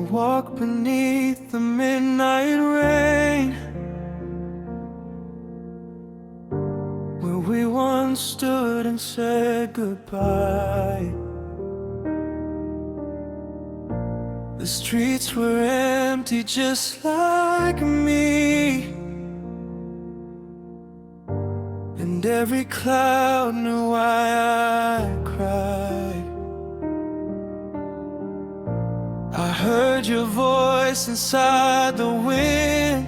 walk beneath the midnight rain, where we once stood and said goodbye. The streets were empty just like me, and every cloud knew why I cried. I heard your voice inside the wind,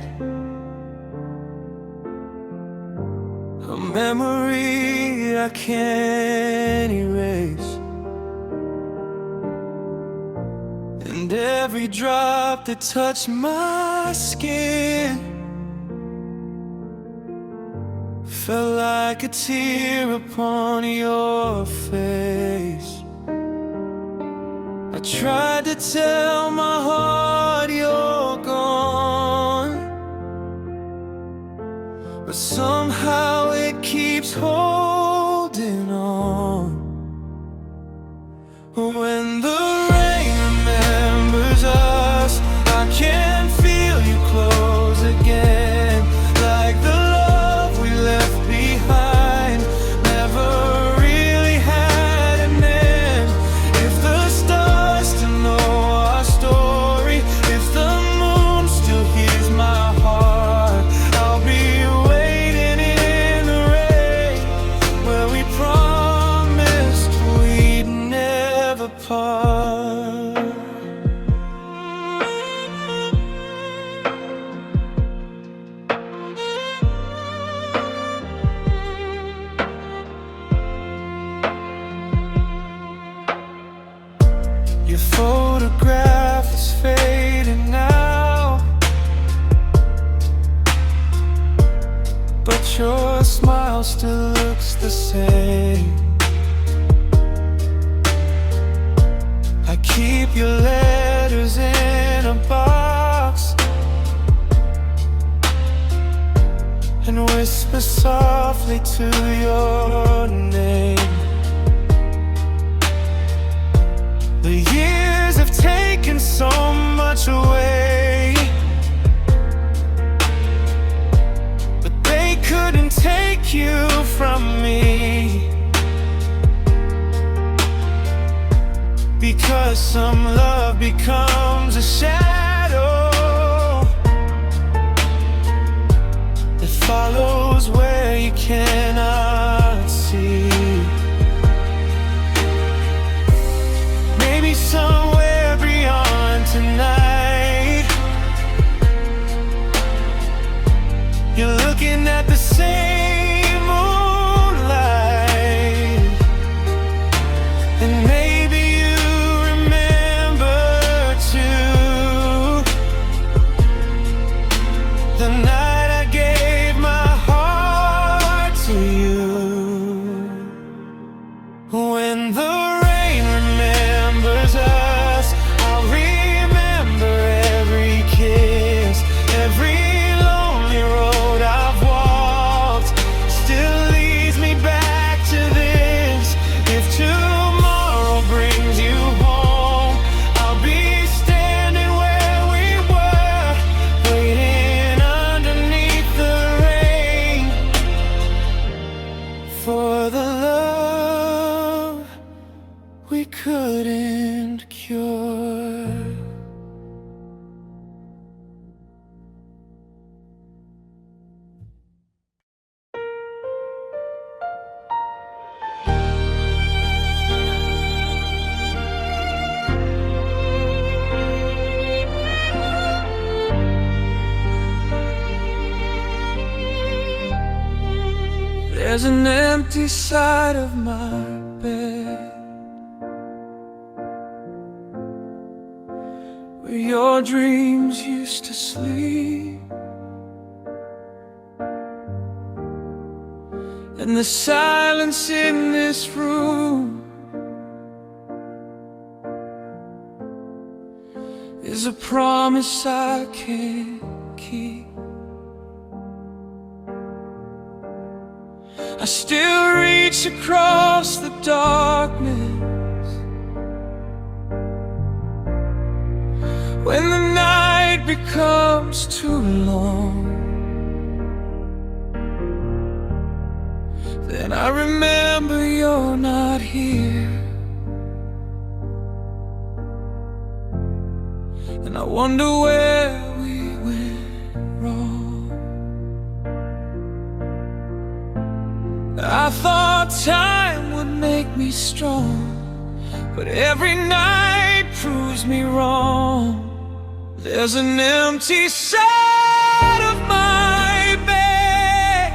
a memory I can't erase. And every drop that touched my skin felt like a tear upon your face. I tried to tell my heart you're gone, but somehow it keeps holding on. When the rain remembers us, I can feel you close again, like the love we left behind never really had an end. If the stars still know our story, if the moon still hears my heart, I'll be waiting in the rain, where we promised we'd never part. Your photograph is fading now, but your smile still looks the same. I keep your letters in a box and whisper softly to your name. The years have taken so much away, but they couldn't take you from me, because some love becomes a shadow that follows where you cannot see. Maybe somewhere beyond tonight, you're looking at the same moonlight, and maybe you remember too the night I gave my heart to you. When the rain remembers us, I'll remember every kiss, every lonely road I've walked still leads me back to this. If tomorrow brings you home, I'll be standing where we were, waiting underneath the rain for the love we couldn't cure. There's an empty side of my bed where your dreams used to sleep, and the silence in this room is a promise I can't keep. I still reach across the darkness becomes too long, then I remember you're not here, and I wonder where we went wrong. I thought time would make me strong, but every night proves me wrong. There's an empty side of my bed,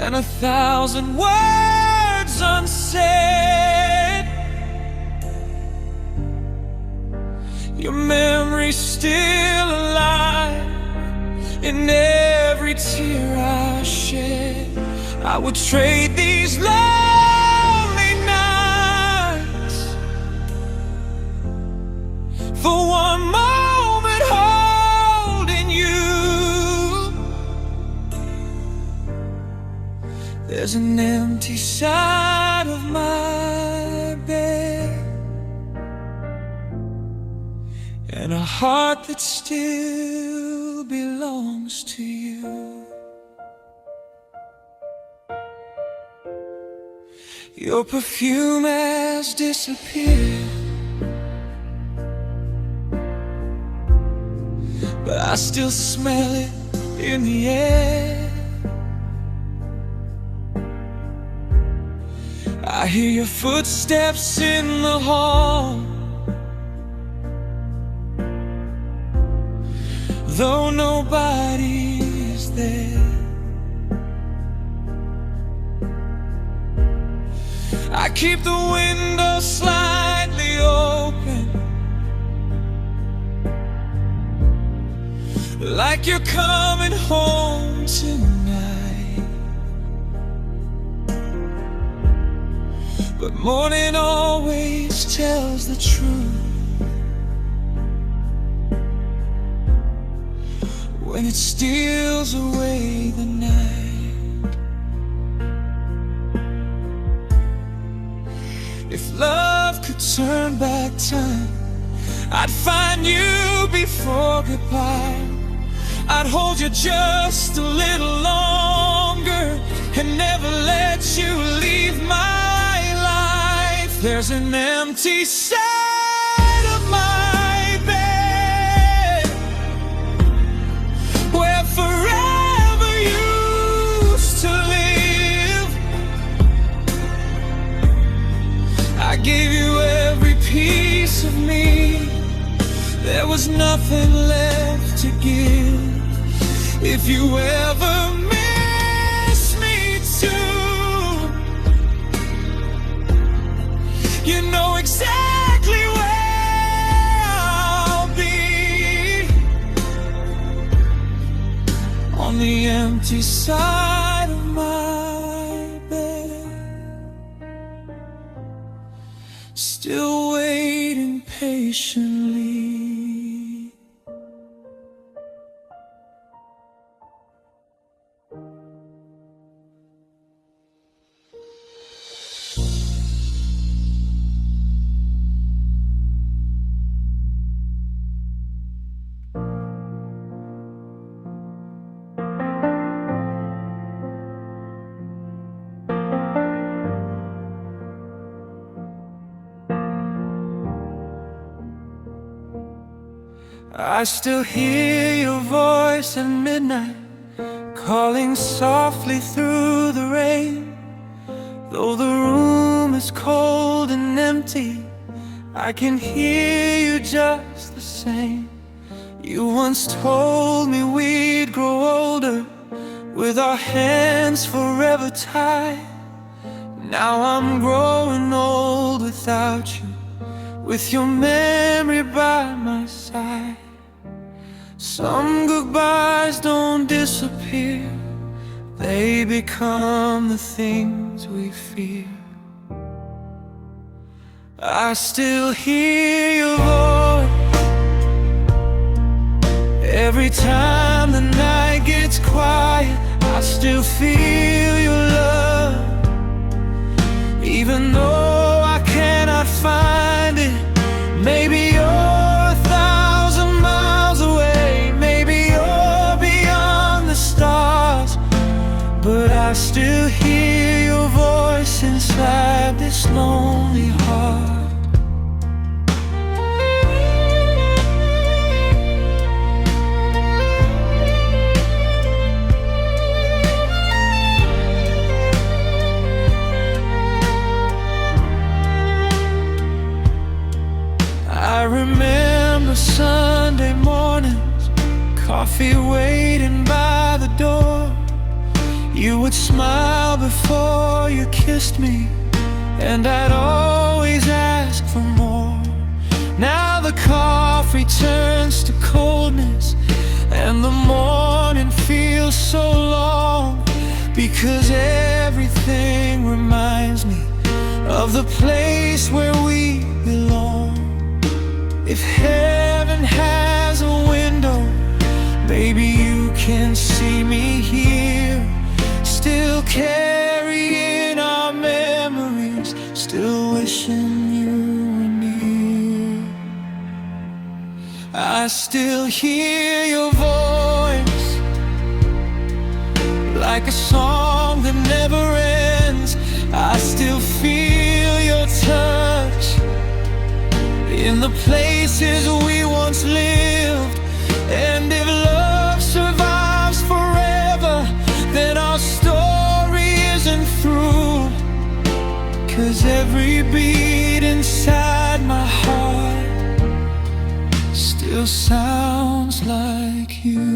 and 1,000 words unsaid. Your memory's still alive in every tear I shed. I would trade these lonely nights for one moment holding you. There's an empty side of my bed, and a heart that still belongs to you. Your perfume has disappeared, but I still smell it in the air. I hear your footsteps in the hall, though nobody is there. I keep the window slightly open, like you're coming home tonight. But morning always tells the truth when it steals away the night. If love could turn back time, I'd find you before goodbye. I'd hold you just a little longer and never let you leave my life. There's an empty side of my bed where forever used to live. I gave you every piece of me, there was nothing left to give. If you ever miss me too, you know exactly where I'll be, on the empty side of my bed, still waiting patiently. I still hear your voice at midnight, calling softly through the rain. Though the room is cold and empty, I can hear you just the same. You once told me we'd grow older, with our hands forever tied. Now I'm growing old without you, with your memory by my side. Some goodbyes don't disappear, they become the things we fear. I still hear your voice every time the night gets quiet. I still feel your love, even though I cannot find it. Maybe you're 1,000 beats inside this lonely heart. I remember Sunday mornings, coffee waiting by the door. You would smile before you kissed me, and I'd always ask for more. Now the coffee turns to coldness, and the morning feels so long, because everything reminds me of the place where we belong. If heaven has a window, maybe you can see me here, still carrying our memories, still wishing you were near. I still hear your voice, like a song that never ends. I still feel your touch in the places we once lived. And if love survives forever, then our story isn't through. 'Cause every beat inside my heart still sounds like you.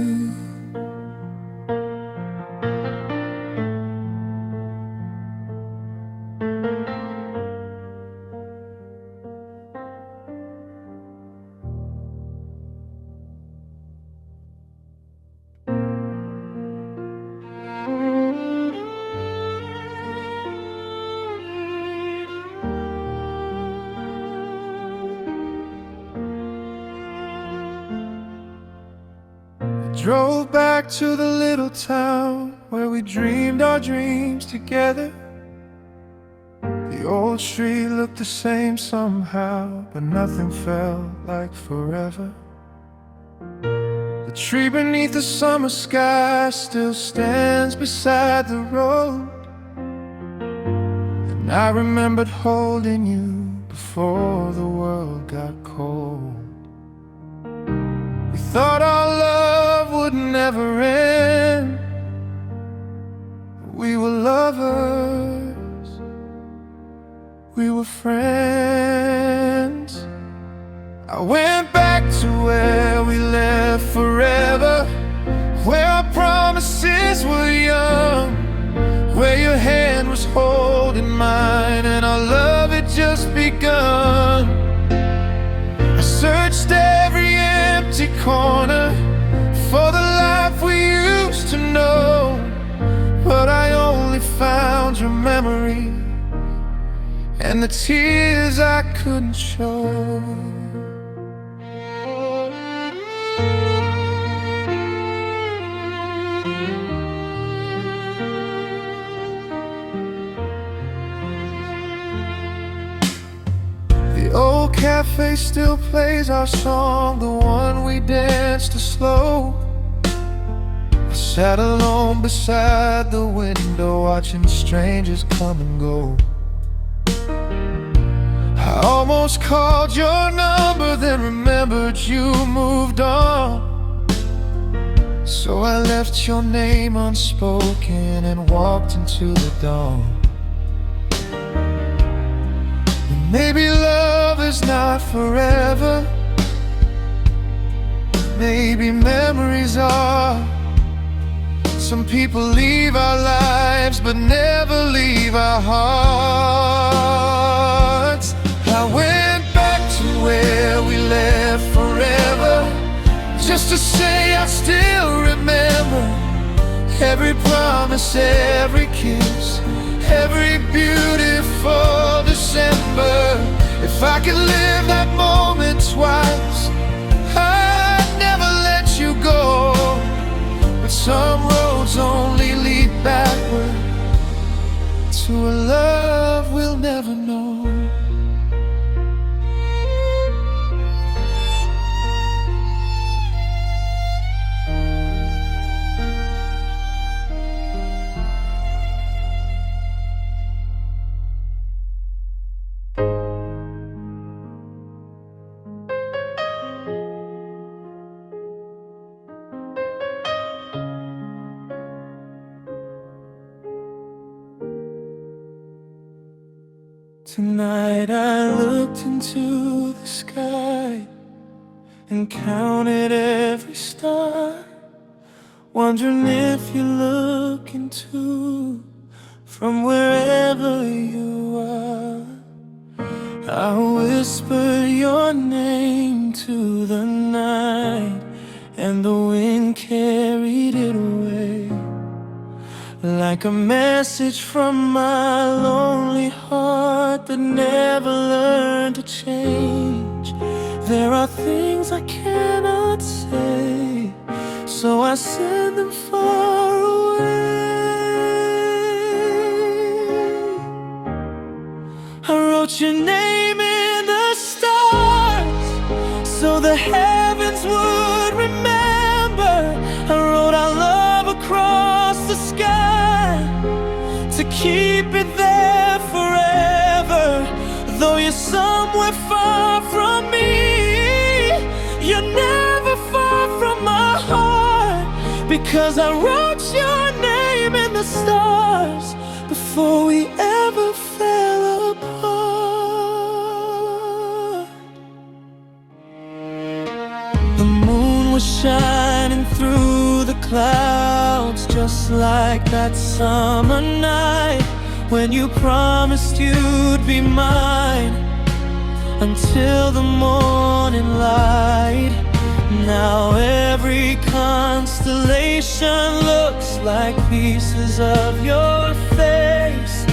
Drove back to the little town where we dreamed our dreams together. The old street looked the same somehow, but nothing felt like forever. The tree beneath the summer sky still stands beside the road, and I remembered holding you before the world got cold. We thought our love would never end. We were lovers, we were friends. I went back to where we left forever, where our promises were young, where your hand was holding mine and our love had just begun. I searched every empty corner for the life we used to know, but I only found your memory and the tears I couldn't show. The old cafe still plays our song, the one we danced to slow. I sat alone beside the window, watching strangers come and go. I almost called your number, then remembered you moved on. So I left your name unspoken and walked into the dawn. Maybe love is not forever, maybe memories are. Some people leave our lives but never leave our hearts. I went back to where we left forever, just to say I still remember every promise, every kiss, every beautiful December. If I could live that moment twice, I'd never let you go. But some roads only lead backward to a love we'll never know. Tonight I looked into the sky and counted every star, wondering if you're looking too from wherever you are. I whispered your name to the night, and the wind carried it away, like a message from my lonely heart that never learned to change. There are things I cannot say, so I send them far away. I wrote your name in the stars so the heavens would remember. I wrote our love across the sky to keep it there forever. Though you're somewhere far from me, you're never far from my heart, because I wrote your name in the stars before we ever fell apart. The moon was shining through the clouds, just like that summer night when you promised you'd be mine until the morning light. Now every constellation looks like pieces of your face,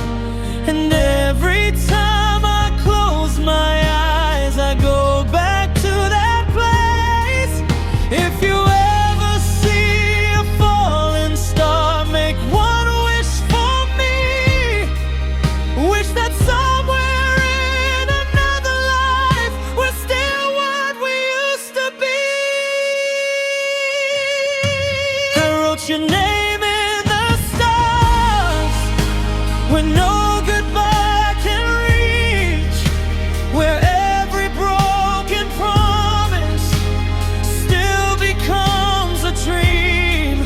and every time I close my eyes I go back to that place. If you ever see a falling star, make one wish for me. Wish that somewhere in another life we're still what we used to be. I wrote your name in the stars where no goodbye can reach, where every broken promise still becomes a dream.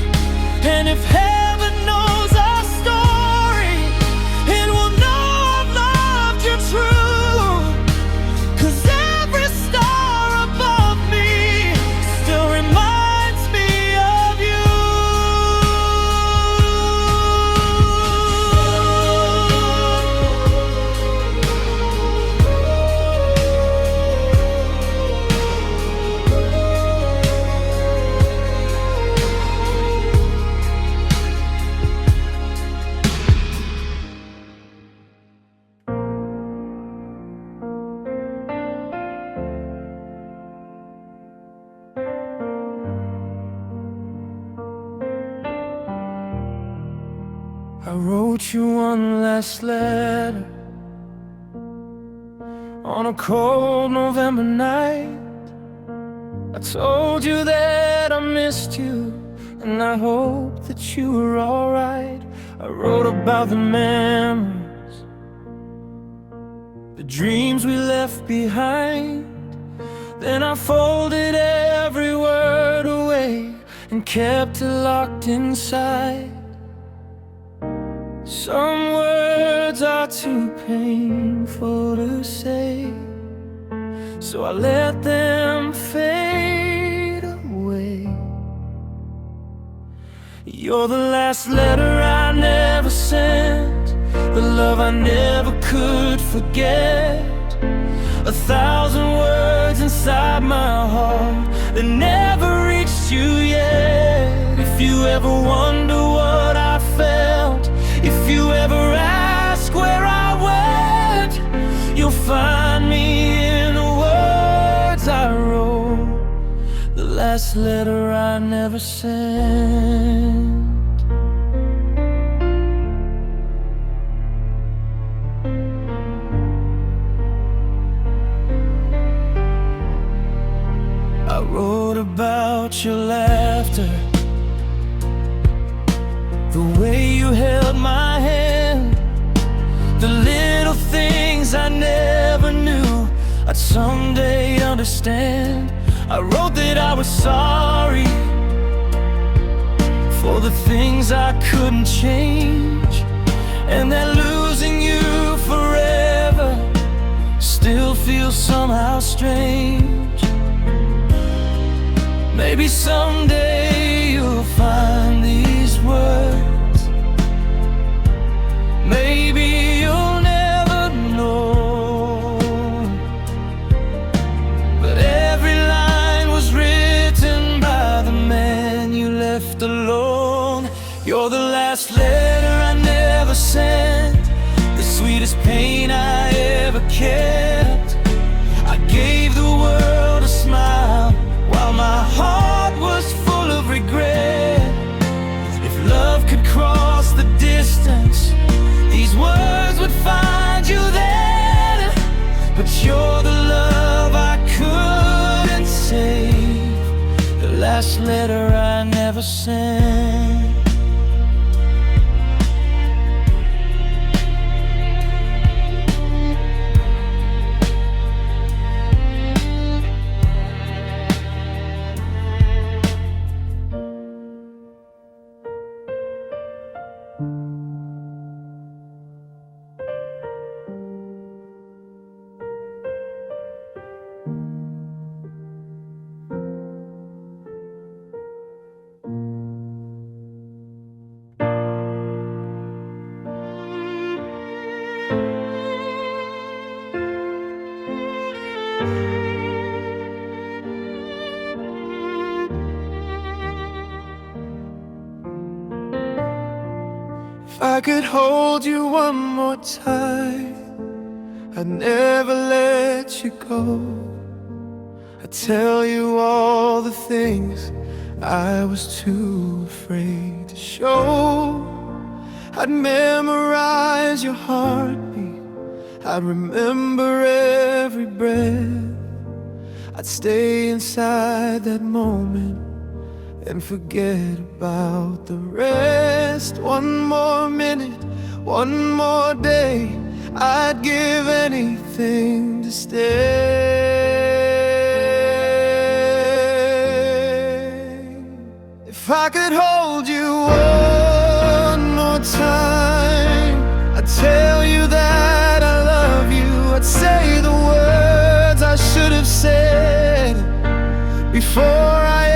And if heaven knows our story, it will know I've loved you true, 'cause every star above me still reminds me of you. I wrote you one last letter on a cold November night. I told you that I missed you and I hoped that you were alright. I wrote about the memories, the dreams we left behind. Then I folded every word away and kept it locked inside. Some words are too painful to say, so I let them fade away. You're the last letter I never sent, the love I never could forget. 1,000 words inside my heart that never reached you yet. If you ever wonder what I felt, if you ever ask where I went, you'll find me in the words I wrote, the last letter I never sent. I wrote about your laughter, the way you held my hand, the little things I never knew I'd someday understand. I wrote that I was sorry for the things I couldn't change, and that losing you forever still feel somehow strange. Maybe someday you'll find these words. Maybe you'll never know. But every line was written by the man you left alone. You're the last letter I never sent, the sweetest pain I ever kept. I gave the world a smile while my heart was full of regret. If love could cross the distance, these words would find you then. But you're the love I couldn't save, the last letter I never sent. If I could hold you one more time, I'd never let you go. I'd tell you all the things I was too afraid to show. I'd memorize your heartbeat, I'd remember every breath. I'd stay inside that moment and forget about the rest. One more minute, one more day, I'd give anything to stay. If I could hold you one more time, I'd tell you that I love you. I'd say the words I should have said before I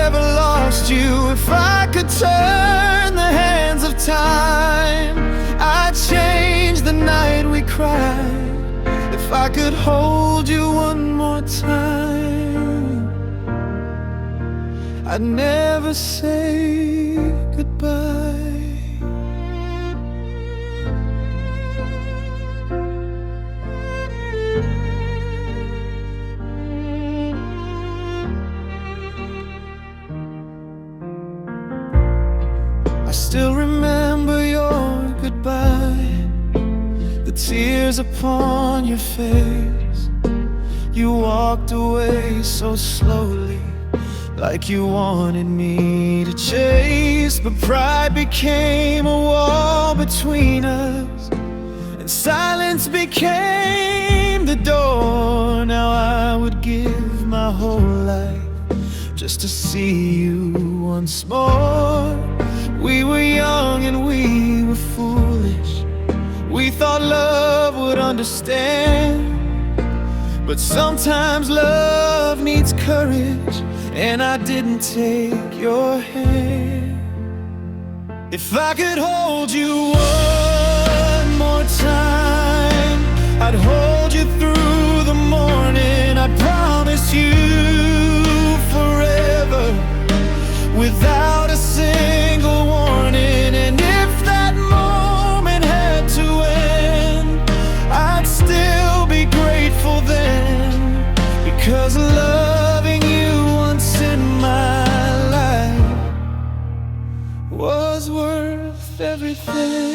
ever lost you. If I could turn the hands of time, I'd change the night we cried. If I could hold you one more time, I'd never say goodbye. I still remember your goodbye, the tears upon your face. You walked away so slowly, like you wanted me to chase. But pride became a wall between us, and silence became the door. Now I would give my whole life just to see you once more. We were young and we were foolish, we thought love would understand. But sometimes love needs courage, and I didn't take your hand. If I could hold you one more time, I'd hold you through the morning. I'd promise you forever, without a single warning. And if that moment had to end, I'd still be grateful then, because loving you once in my life was worth everything.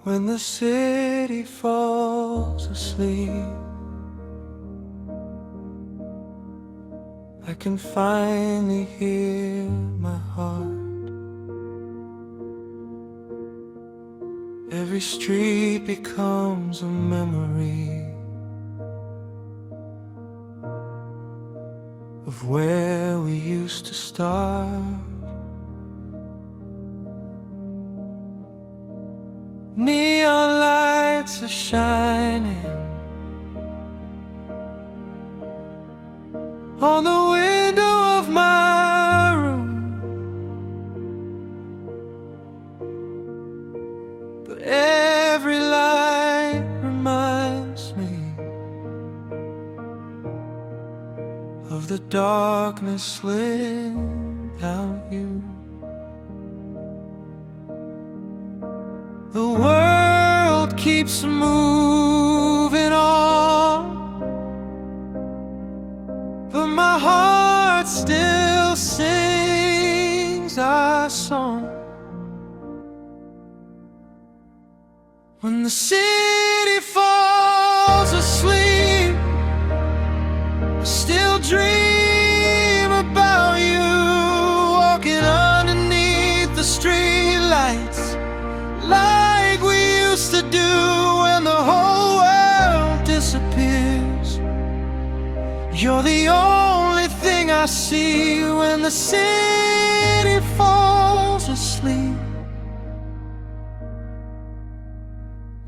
When the city falls asleep, I can finally hear my heart. Every street becomes a memory of where we used to start. Neon lights are shining on the window of my room, but every light reminds me of the darkness without you. The world keeps moving on, but my heart still sings our song. When the city falls asleep, I still dream about you, walking underneath the streetlights, like we used to do when the whole world disappears. You're the only thing I see when the city falls asleep.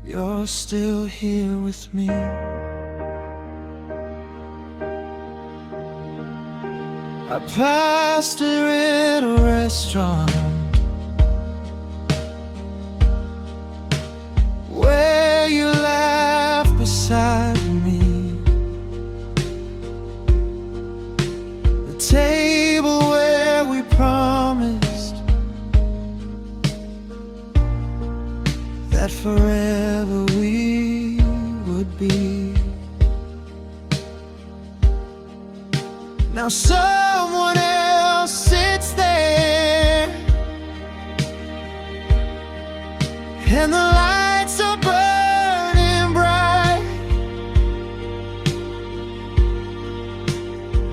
You're still here with me. I passed her at a restaurant where you laughed beside me, the table where we promised that forever we would be. Now someone else sits there, and the lights are burning bright,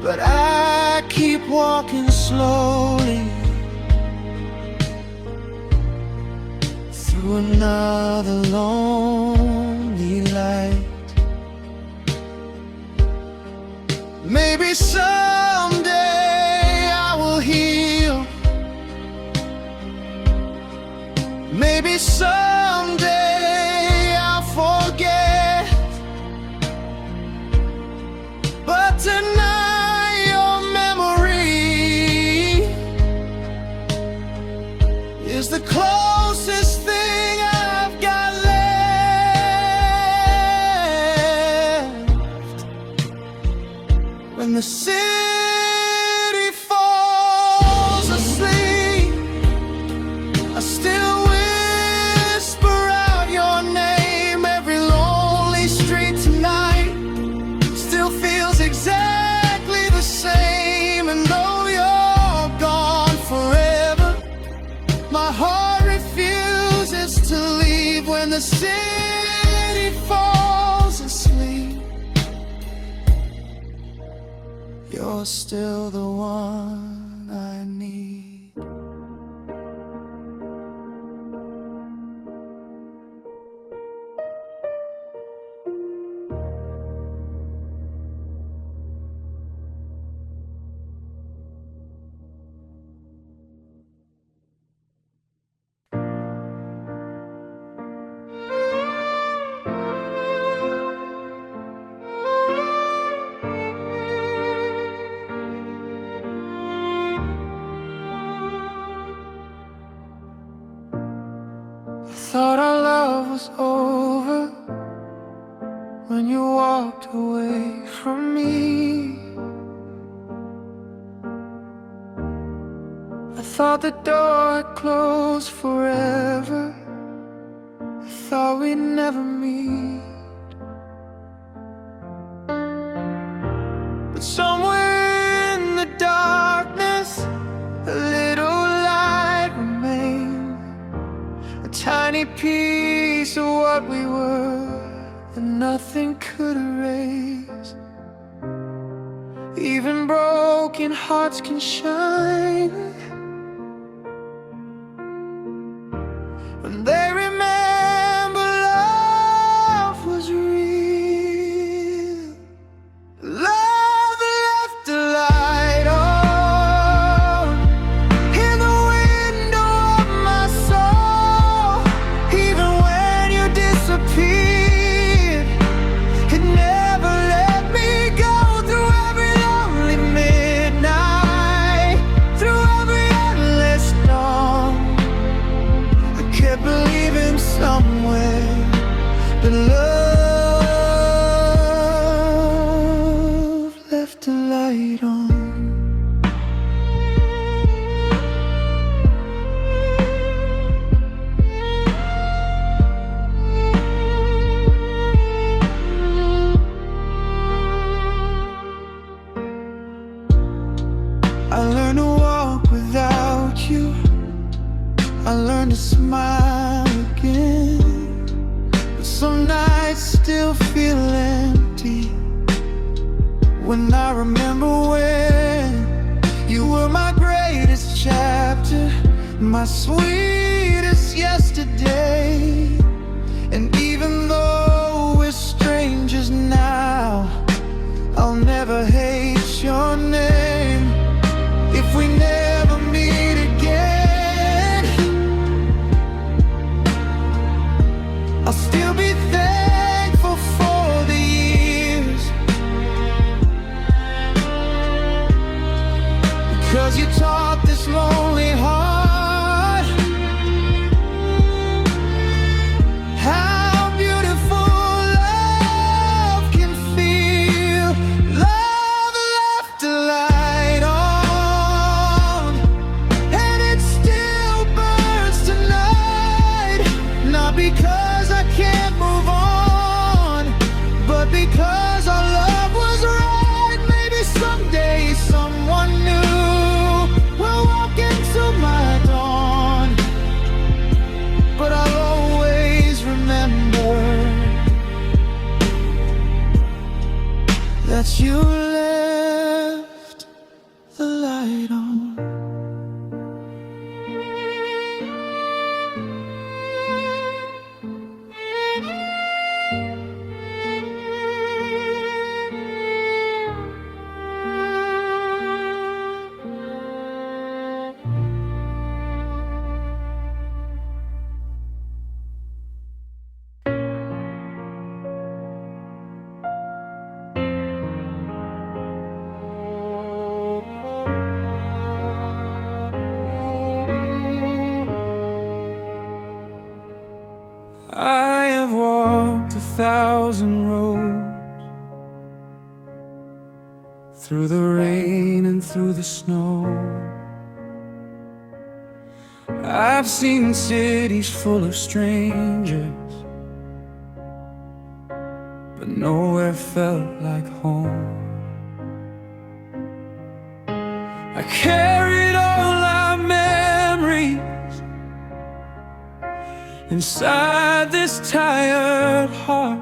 but I keep walking slowly through another lonely light. Maybe someday I will heal, maybe someday I'll forget, but tonight your memory is the closest thing I've got left. When the city falls asleep, I still whisper out your name. Every lonely street tonight still feels exactly the same. And though you're gone forever, my heart refuses to leave. When the city falls asleep, you're still the one I need. Thought our love was over when you walked away from me. I thought the door had closed forever. I thought we'd never meet. But somewhere in the darkness, a little light remained, a tiny tiny piece of what we were that nothing could erase. Even broken hearts can shine when they remember love was real. Love left a light on in the window of my soul. Even when you disappeared, it never let me go. Through every lonely midnight, through every endless dawn, I kept believing somewhere that love left a light on. I learned to walk without you. I learned to smile again. But some nights still feel empty when I remember when you were my greatest chapter, my sweetest yesterday. And even though we're strangers now, I'll never hate your name. If we never meet again, I'll still be thankful for the years, because you taught this lonely heart how beautiful love can feel. Love left a light on, and it still burns tonight. Not because I can't move on, but because our love was right. Maybe someday someone new will walk into my dawn, but I'll always remember that you left the light on. I have walked 1,000 roads, through the rain and through the snow. I've seen cities full of strangers, but nowhere felt like home. I carried all our memories inside this tired heart,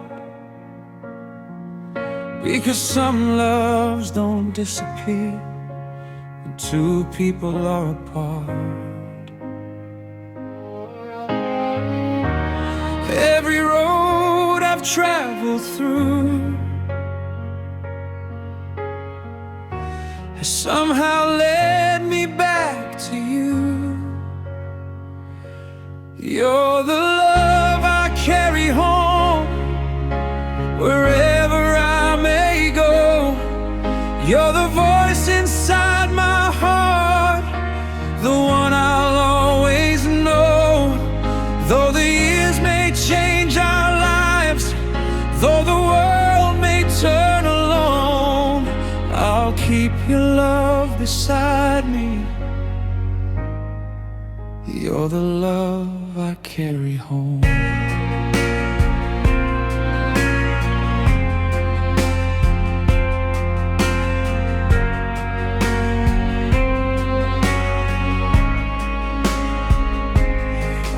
because some loves don't disappear when two people are apart. Every road I've traveled through has somehow led me back to you. You're the love I carry home, wherever I may go. You're the voice inside my heart, the one I'll always know. Though the years may change our lives, though the world may turn alone, I'll keep your love beside me. You're the love I carry home.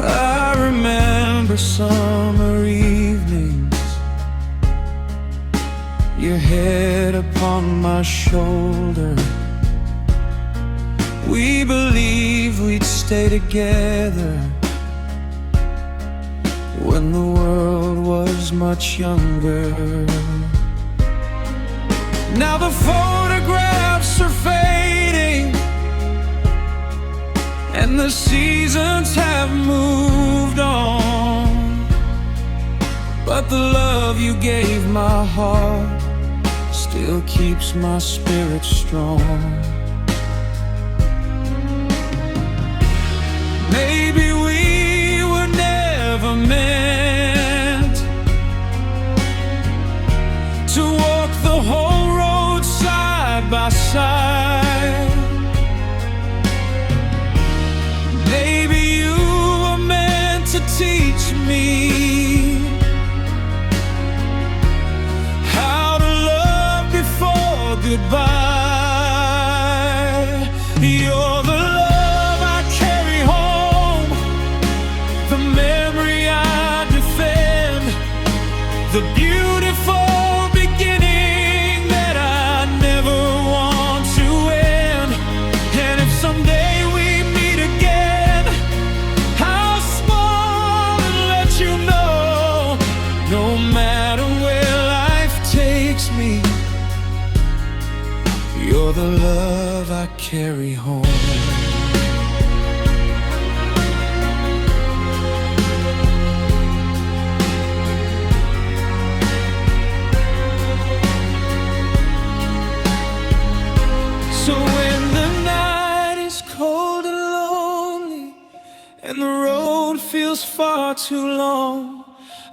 I remember remember summer evenings, your head upon my shoulder. We believed we'd stay together when the world was much younger. Now the photographs are fading and the seasons have moved on, but the love you gave my heart still keeps my spirit strong. Maybe we were never meant to walk the whole road side by side. Maybe you were meant to teach me how to love before goodbye. You're the love I carry home, the memory I defend, the beautiful beginning that I never want to end. And if someday we meet again, I'll smile and let you know, no matter where life takes me, you're the love I carry home. So when the night is cold and lonely and the road feels far too long,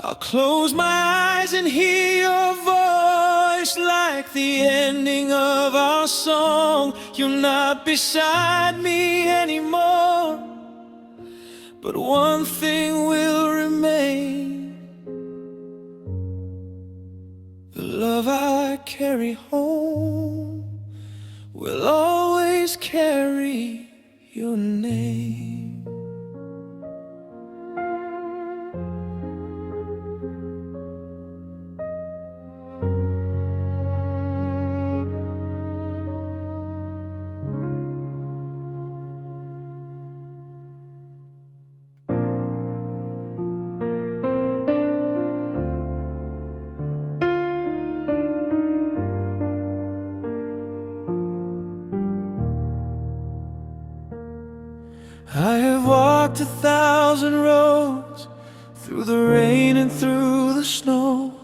I'll close my eyes and hear your voice like the ending of our song. You're not beside me anymore, but one thing will remain: the love I carry home will always carry your name. I have walked 1,000 roads, through the rain and through the snow.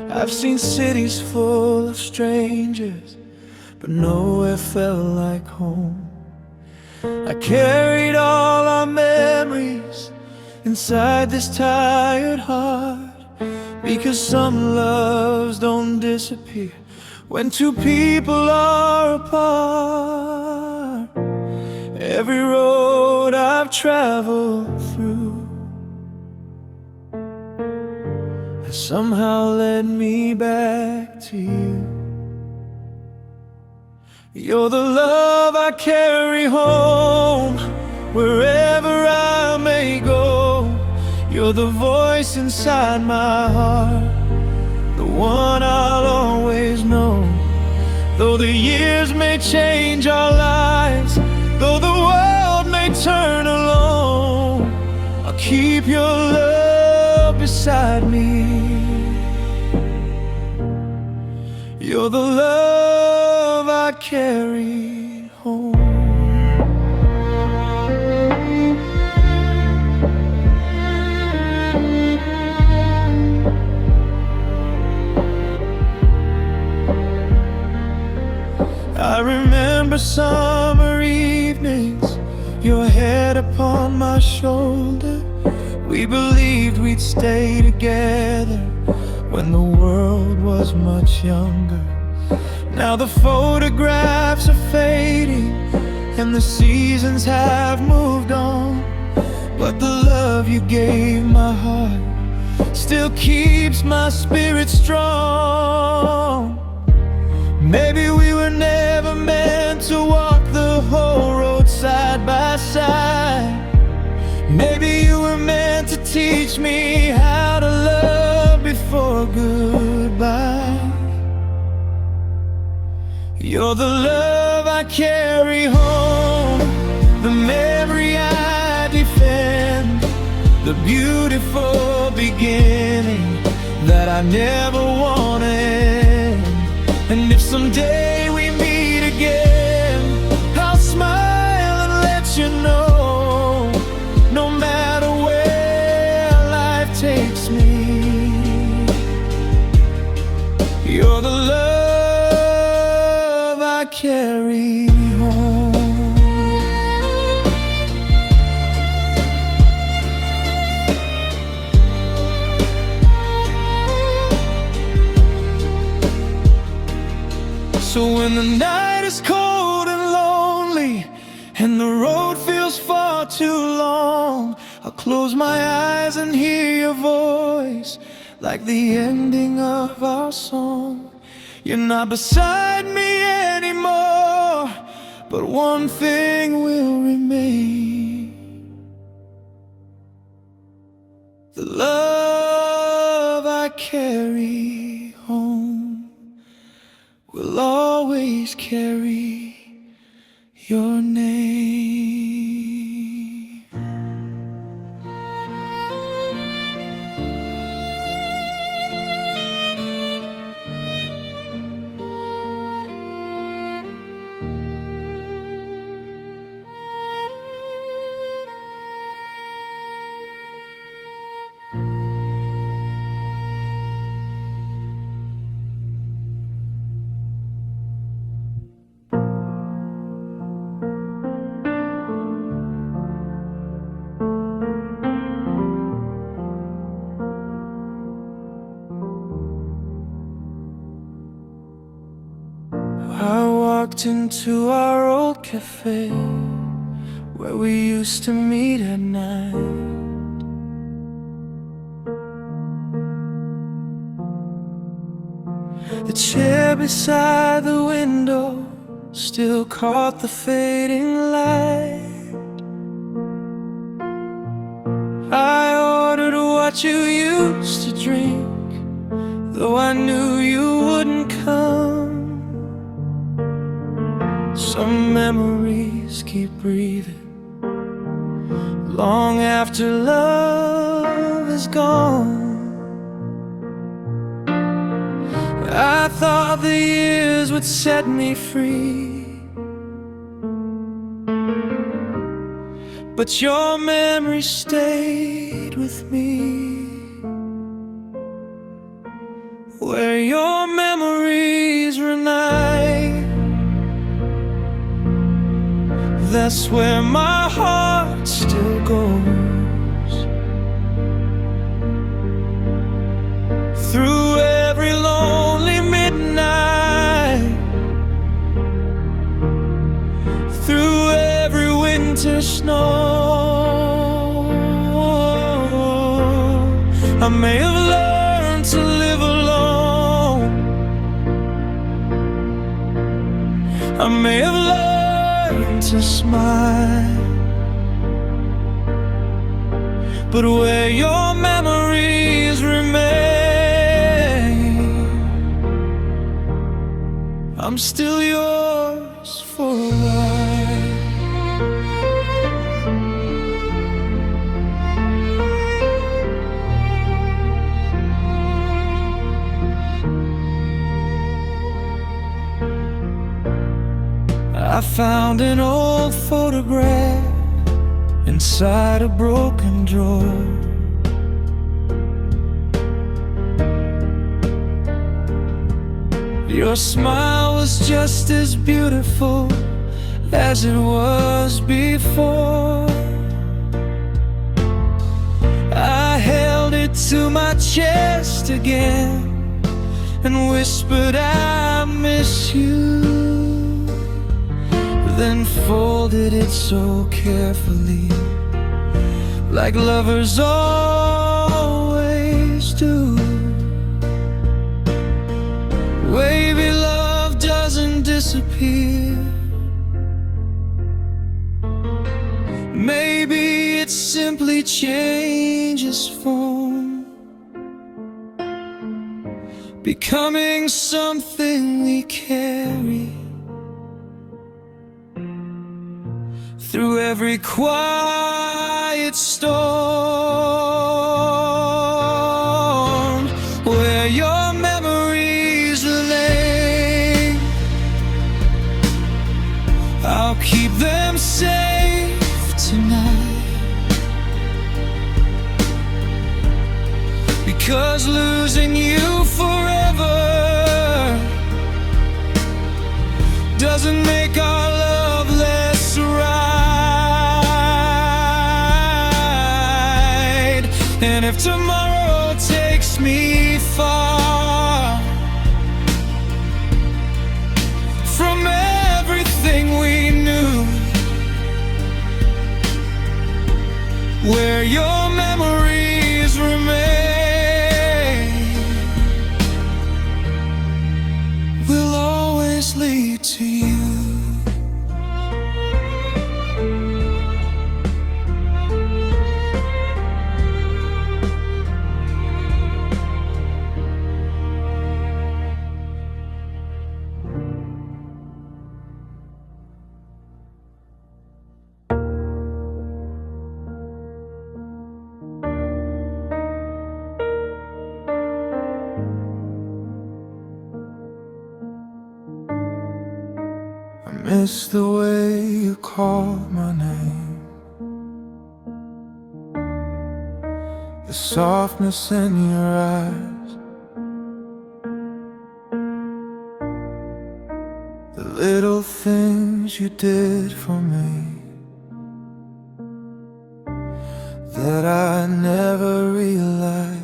I've seen cities full of strangers, but nowhere felt like home. I carried all our memories inside this tired heart, because some loves don't disappear when two people are apart. Every road I've traveled through has somehow led me back to you. You're the love I carry home, wherever I may go. You're the voice inside my heart, the one I'll always know. Though the years may change our lives, though the world may turn alone, I'll keep your love beside me. You're the love I carry home. I remember summer evenings, your head upon my shoulder. We believed we'd stay together when the world was much younger. Now the photographs are fading and the seasons have moved on, but the love you gave my heart still keeps my spirit strong. Maybe we were never meant to walk the whole road side by side. Maybe you were meant to teach me how to love before goodbye. You're the love I carry home, the memory I defend, the beautiful beginning that I never wanted. And if someday we meet again, I'll smile and let you know, no matter where life takes me, you're the love I carry home. So when the night is cold and lonely and the road feels far too long, I'll close my eyes and hear your voice like the ending of our song. You're not beside me anymore, but one thing will remain: the love I carry home will always carry your name. I walked into our old cafe where we used to meet at night. The chair beside the window still caught the fading light. I ordered what you used to drink, though I knew you wouldn't come. Some memories keep breathing long after love is gone. I thought the years would set me free, but your memory stayed with me. Where your memories reunite, that's where my heart still goes. Through every lonely midnight, through every winter snow, I may have learned to live alone, I may have learned to smile, but where your memories remain, I'm still yours for a while. I found an old photograph inside a broken drawer. Your smile was just as beautiful as it was before. I held it to my chest again and whispered, I miss you, then folded it so carefully, like lovers always do. Wavy love doesn't disappear. Maybe it simply changes becoming something we carry through every quiet storm. Where your memories lay, I'll keep them safe tonight, because losing you forever doesn't make our love less right. And if tomorrow takes me far from everything we knew, where your memories remain will always lead to you. I miss the way you call my name, the softness in your eyes, the little things you did for me that I never realized.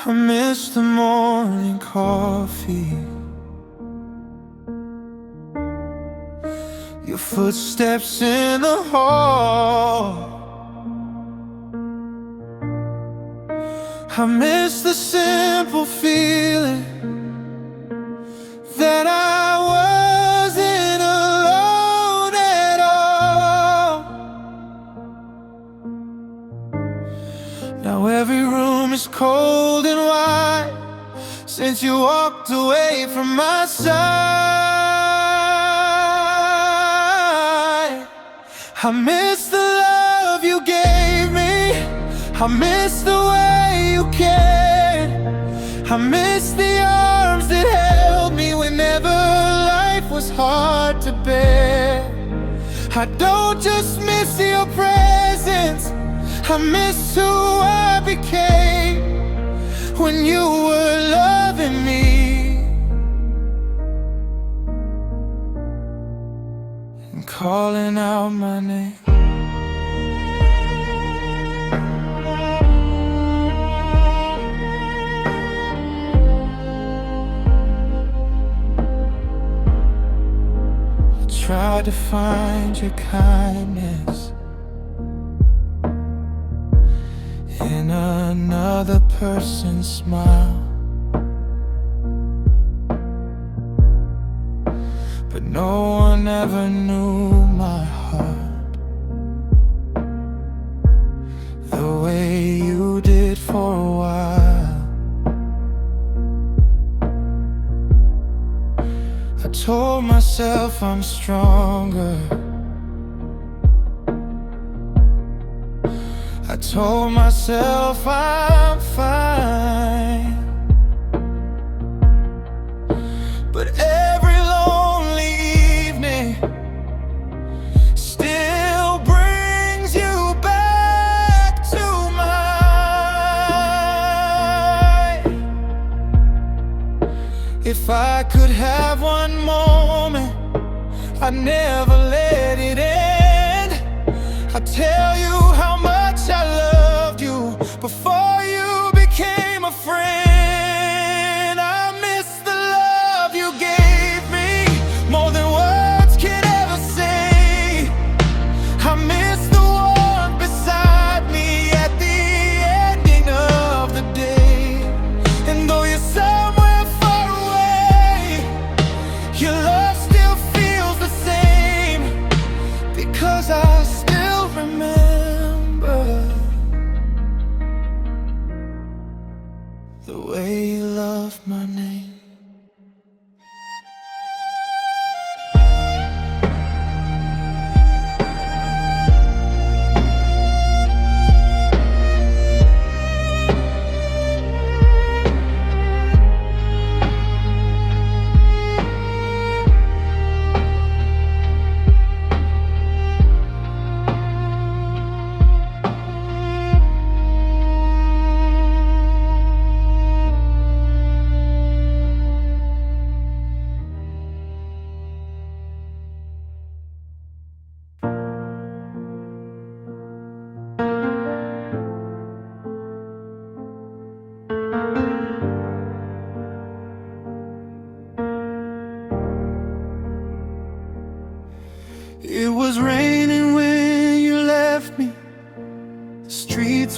I miss the morning coffee, your footsteps in the hall. I miss the simple feeling that I wasn't alone at all. Now every room is cold and white since you walked away from my side. I miss the love you gave me, I miss the way you cared, I miss the arms that held me whenever life was hard to bear. I don't just miss your presence, I miss who I became when you were loving me and calling out my name. I tried to find your kindness in another person's smile, but no one ever knew my heart the way you did for a while. I told myself I'm stronger, I told myself I'm fine, but every lonely evening still brings you back to mine. If I could have one moment, I'd never let it end. I'd tell you how much I loved you before you became a friend. I miss the love you gave me more than words can ever say. I miss the warmth beside me at the ending of the day. And though you're somewhere far away, your love still feels the same, because I still remember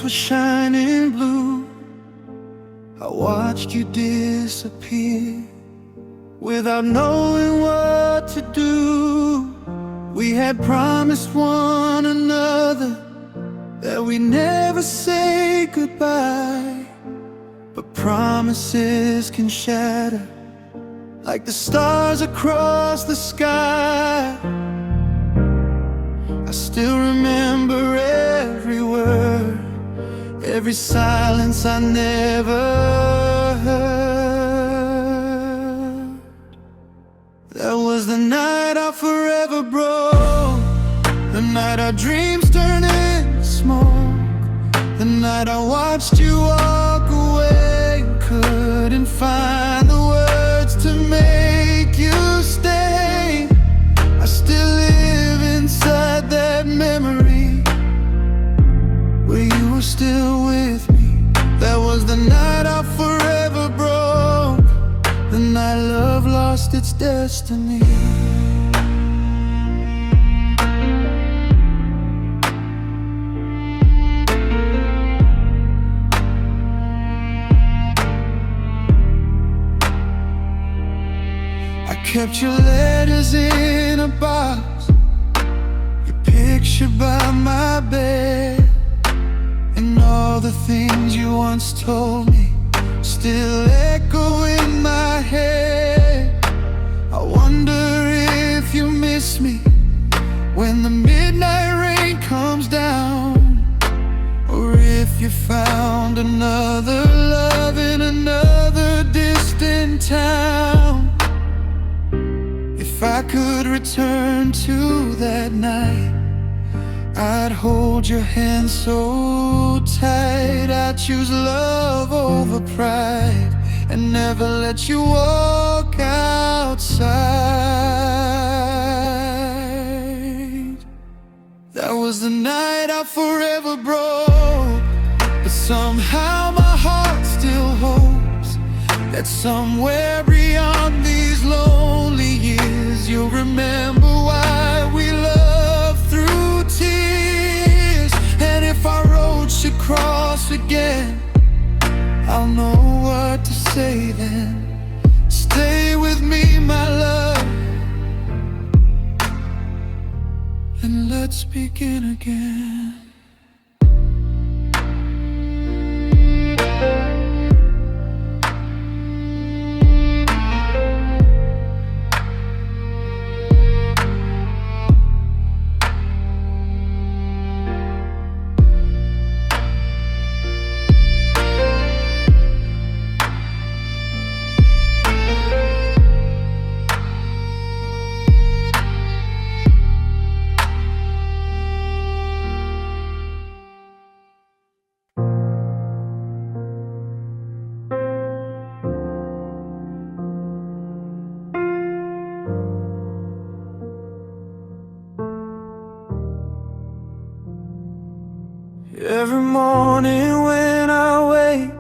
lights were shining blue, I watched you disappear without knowing what to do. We had promised one another that we'd never say goodbye, but promises can shatter like the stars across the sky. I still remember every word, every silence I never heard. That was the night our forever broke, the night our dreams turned into smoke, the night I watched you walk away and couldn't find the words to make you stay. I still live inside that memory where you were still with me. That was the night our forever broke, the night love lost its destiny. I kept your letters in a box, your picture by my bed, and all the things you once told me still echo in my head. I wonder if you miss me when the midnight rain comes down, or if you found another love in another distant town. If I could return to that night, I'd hold your hand so tight. I'd choose love over pride and never let you walk outside. That was the night I forever broke, but somehow my heart still hopes that somewhere beyond these lonely years you'll remember why we loved through tears. And if our roads should cross again, I'll know what to say then. Stay with me, my love, and let's begin again. Every morning when I wake,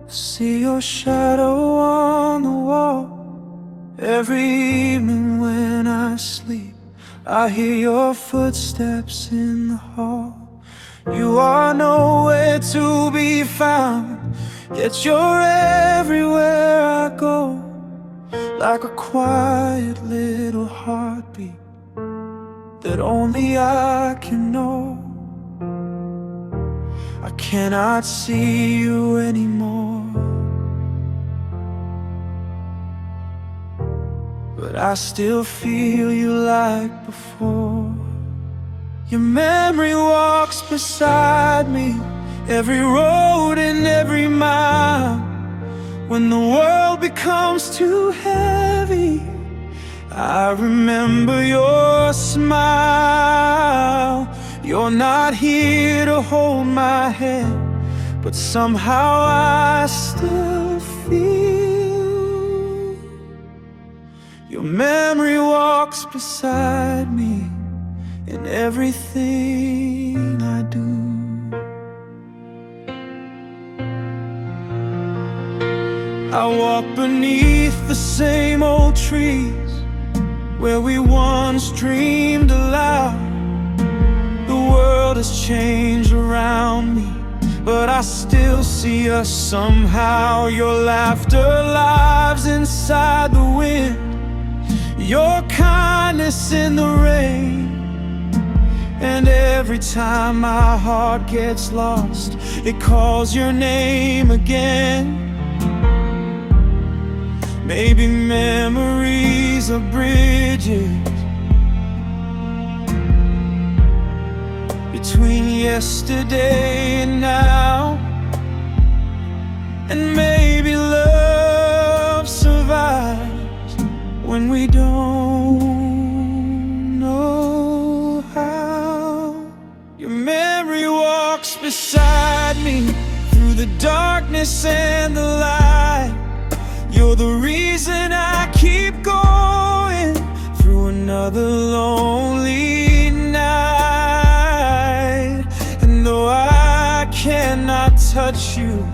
I see your shadow on the wall. Every evening when I sleep, I hear your footsteps in the hall. You are nowhere to be found, yet you're everywhere I go, like a quiet little heartbeat that only I can know. I cannot see you anymore, but I still feel you like before. Your memory walks beside me, every road and every mile. When the world becomes too heavy, I remember your smile. You're not here to hold my hand, but somehow I still feel your memory walks beside me in everything I do. I walk beneath the same old trees where we once dreamed aloud. The world has changed around me, but I still see us somehow. Your laughter lives inside the wind, your kindness in the rain. And every time my heart gets lost, it calls your name again. Maybe memories are bridges between yesterday and now. And maybe love survives when we don't know how. Your memory walks beside me through the darkness and the light. You're the reason I keep going through another lonely night. And though I cannot touch you,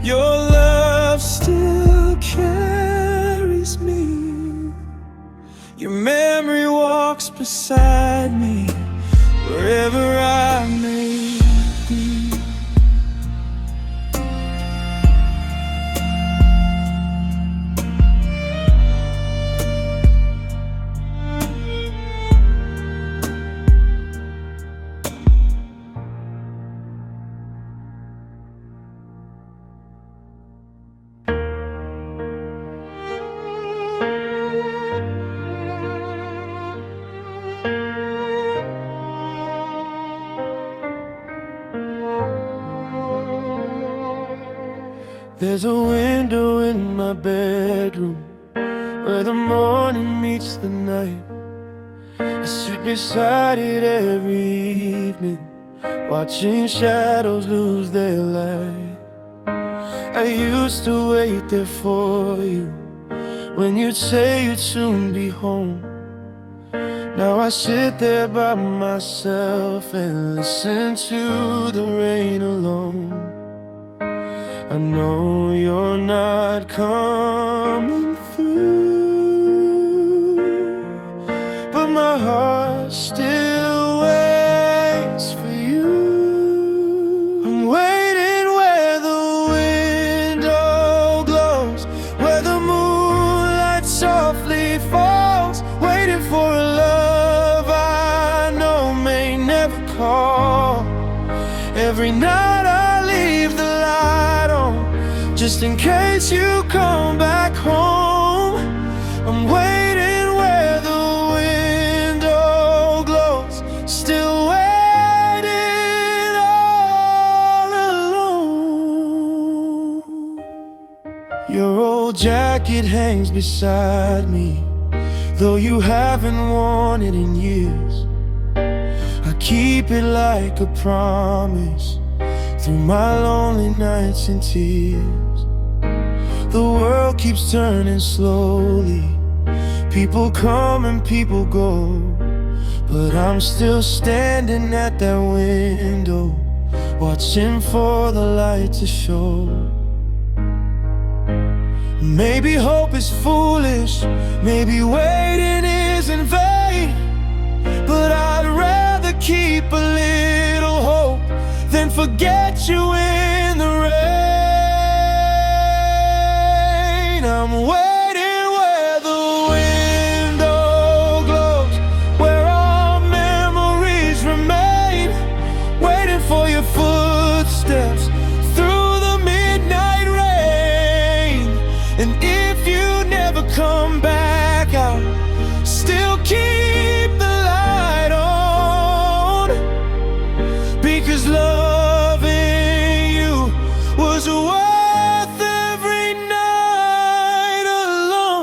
your love still carries me. Your memory walks beside me wherever I may be. There's a window in my bedroom where the morning meets the night. I sit beside it every evening, watching shadows lose their light. I used to wait there for you when you'd say you'd soon be home. Now I sit there by myself and listen to the rain alone. I know you're not coming through, but my heart still waits for you. I'm waiting where the window glows, where the moonlight softly falls, waiting for a love I know may never call. Every night I leave the light on, just in case you come back home. I'm waiting where the window glows, still waiting all alone. Your old jacket hangs beside me, though you haven't worn it in years. I keep it like a promise through my lonely nights and tears. The world keeps turning slowly, people come and people go, but I'm still standing at that window, watching for the light to show. Maybe hope is foolish, maybe waiting is in vain, but I'd rather keep a little hope than forget you in the rain. I'm waiting where the window glows, where all memories remain, waiting for your footsteps through the midnight rain. And if you never come back, I'll still keep the light on, because loving you was worth every night alone.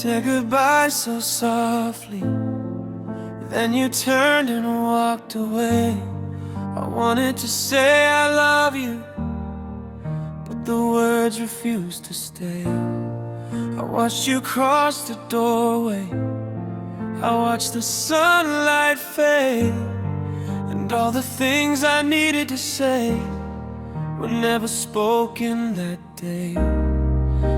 said goodbye so softly, then you turned and walked away. I wanted to say I love you, but the words refused to stay. I watched you cross the doorway, I watched the sunlight fade, and all the things I needed to say were never spoken that day.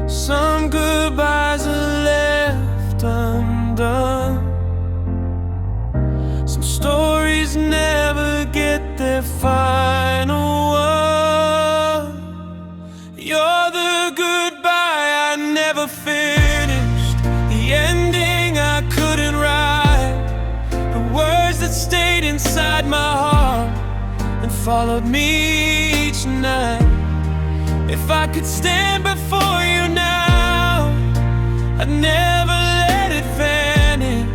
Some goodbyes are left undone, some stories never get their final word. You're the goodbye I never finished, the ending I couldn't write, the words that stayed inside my heart and followed me each night. If I could stand before you now, I'd never let it vanish.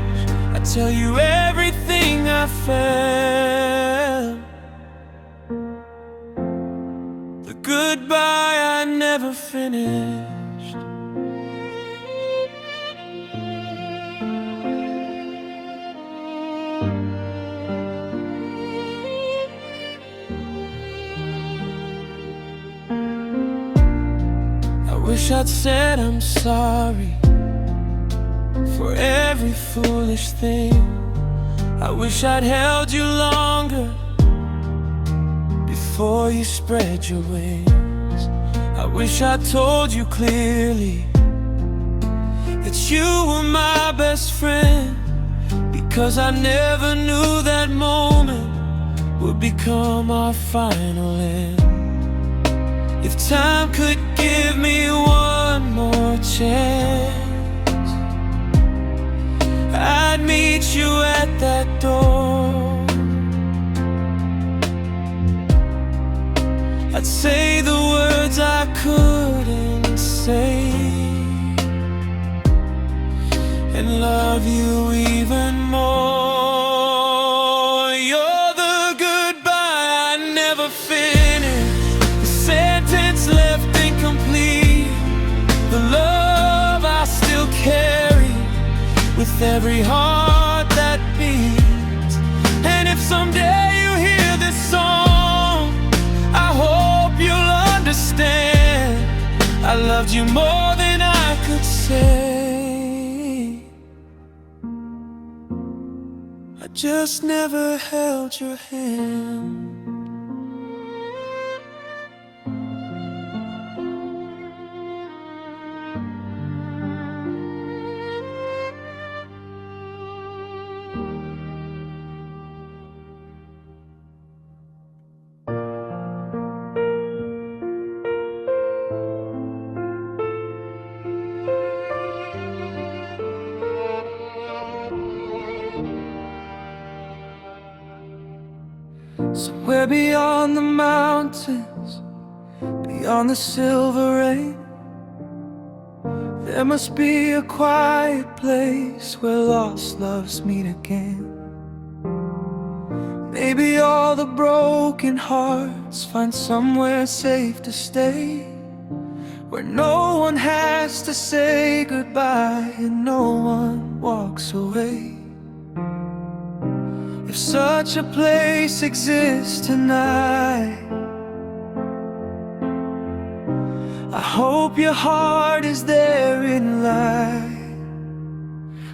I'd tell you everything I felt, the goodbye I never finished. I wish I'd said I'm sorry for every foolish thing. I wish I'd held you longer before you spread your wings. I wish I told you clearly that you were my best friend, because I never knew that moment would become our final end. If time could give me one more chance, I'd meet you at that door. I'd say the words I couldn't say and love you even more. You're the goodbye I never finished, the sentence left incomplete, the love I still carry with every heart that beats. And if someday you hear this song, I hope you'll understand I loved you more than I could say. I just never held your hand. Somewhere beyond the mountains, beyond the silver rain, there must be a quiet place where lost loves meet again. Maybe all the broken hearts find somewhere safe to stay, where no one has to say goodbye and no one walks away. If such a place exists tonight, I hope your heart is there in light.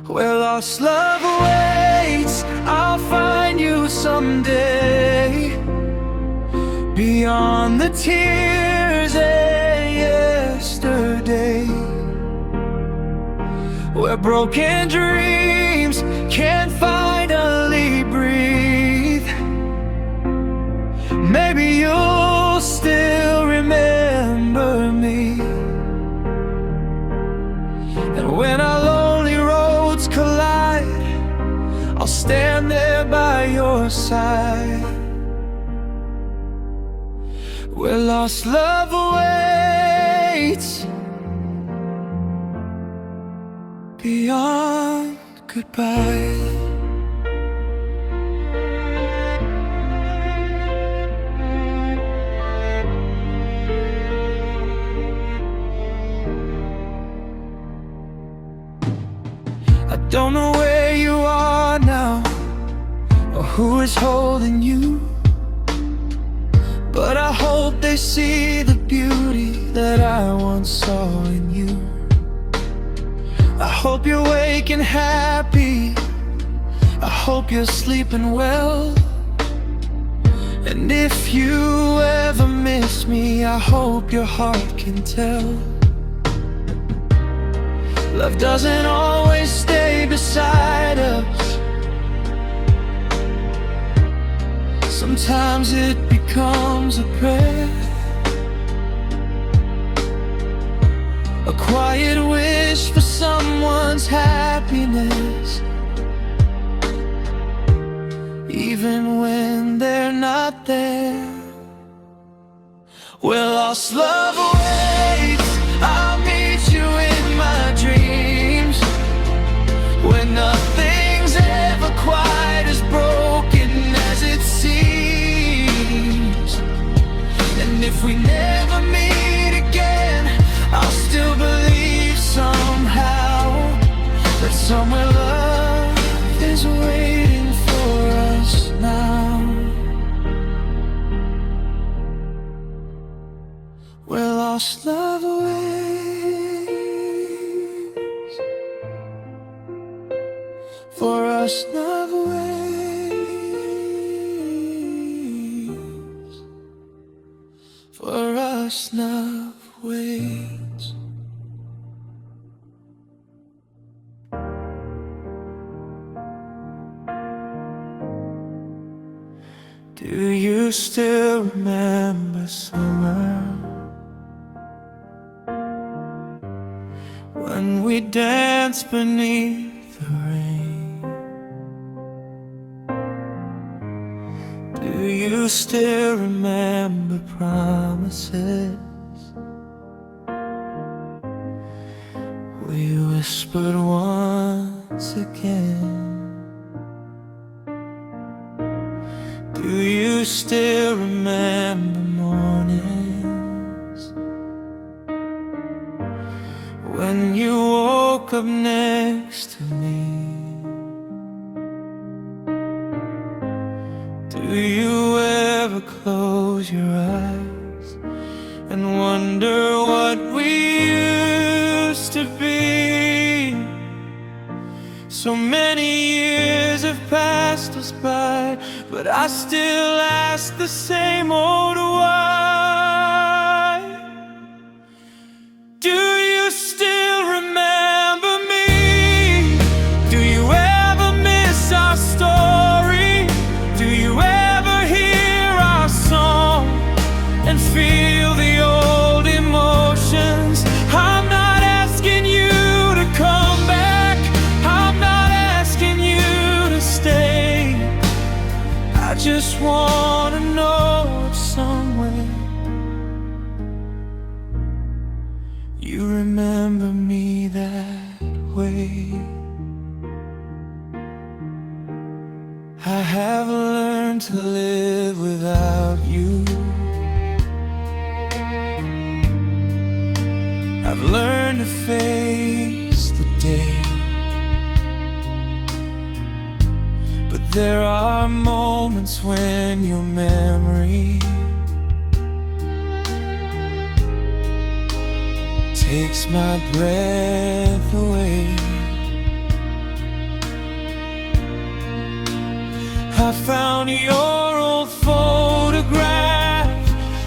Where lost love awaits, I'll find you someday, beyond the tears of yesterday, where broken dreams can finally breathe. Maybe you'll still remember me, and when our lonely roads collide, I'll stand there by your side. Where lost love awaits, beyond goodbye. Don't know where you are now or who is holding you, but I hope they see the beauty that I once saw in you. I hope you're waking happy, I hope you're sleeping well. And if you ever miss me, I hope your heart can tell. Love doesn't always stay beside us. Sometimes it becomes a prayer, a quiet wish for someone's happiness, even when they're not there. Well, lost love awaits, I'll meet you in my dreams, when nothing's ever quite as broken as it seems. And if we never meet again, I'll still believe somehow that somewhere love is waiting for us now. Where lost love waits, for us love waits, for us love waits. Do you still remember summer, when we danced beneath the rain? Do you still remember promises we whispered once again? Do you still remember mornings when you woke up next to me? Do you ever close your eyes and wonder what we used to be? So many years have passed us by, but I still ask the same old why. Do you still remember me? Do you ever miss our story? Do you ever hear our song and feel the old emotions? I'm not asking you to come back, I'm not asking you to stay. I just wanna know if somewhere you remember me that way. I have learned to live without you. I've learned to face the day, but there are moments when your memory takes my breath away. I found your old photograph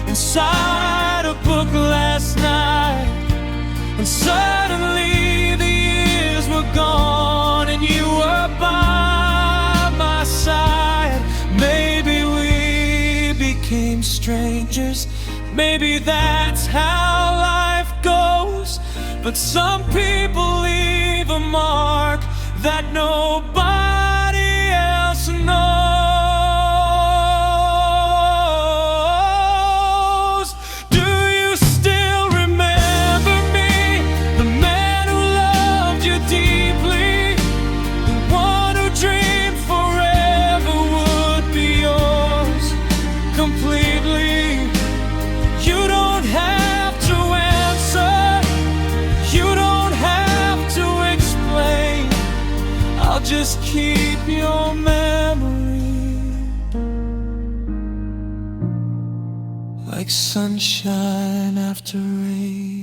inside a book last night, and suddenly the years were gone and you were by my side. Maybe we became strangers, maybe that's how life goes, but some people leave a mark that nobody else knows. Do you still remember me? The man who loved you deeply, the one who dreamed forever would be yours completely. You don't have to answer, you don't have to explain. just keep your memory like sunshine after rain.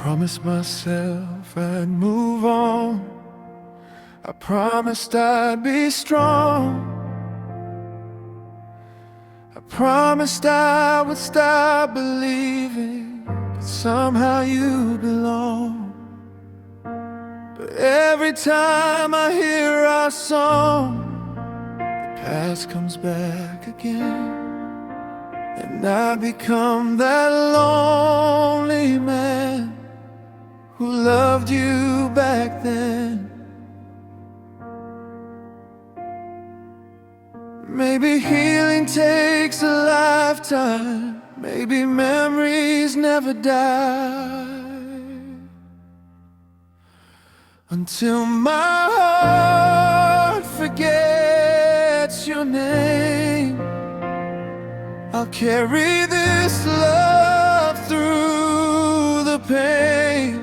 Promised myself I'd move on. I promised I'd be strong. I promised I would stop believing that somehow you belong. But every time I hear our song, the past comes back again, and I become that lonely man who loved you back then. Maybe healing takes a lifetime. Maybe memories never die. Until my heart forgets your name, I'll carry this love through the pain.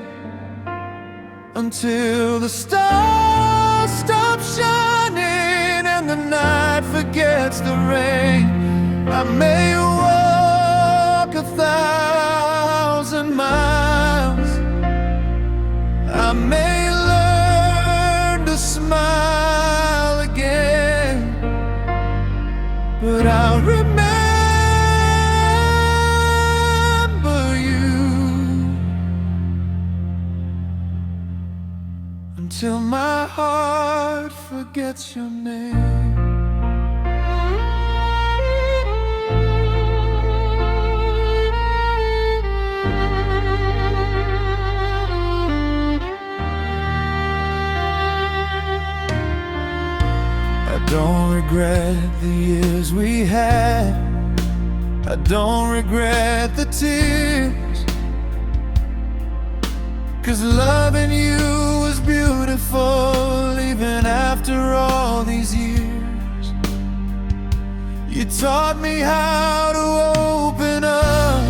Until the stars stop shining and the night forgets the rain. I may walk 1,000 miles, I may learn to smile again, but I'll remember till my heart forgets your name. I don't regret the years we had. I don't regret the tears, 'cause loving you was beautiful even after all these years. You taught me how to open up,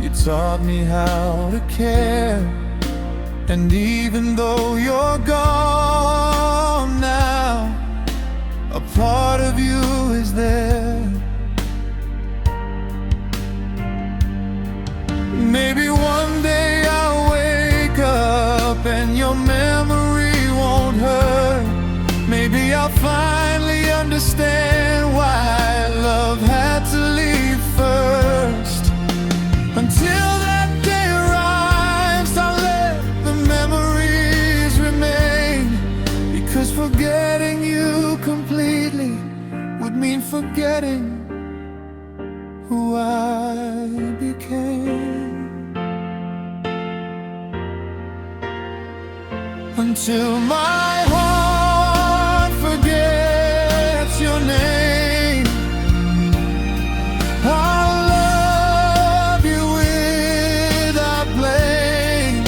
you taught me how to care. And even though you're gone now, a part of you is there. Maybe one day I'll wake up and your memory won't hurt. Maybe I'll finally understand why love had to leave first. Until that day arrives, I'll let the memories remain, because forgetting you completely would mean forgetting who I became. Until my heart forgets your name, I'll love you without blame.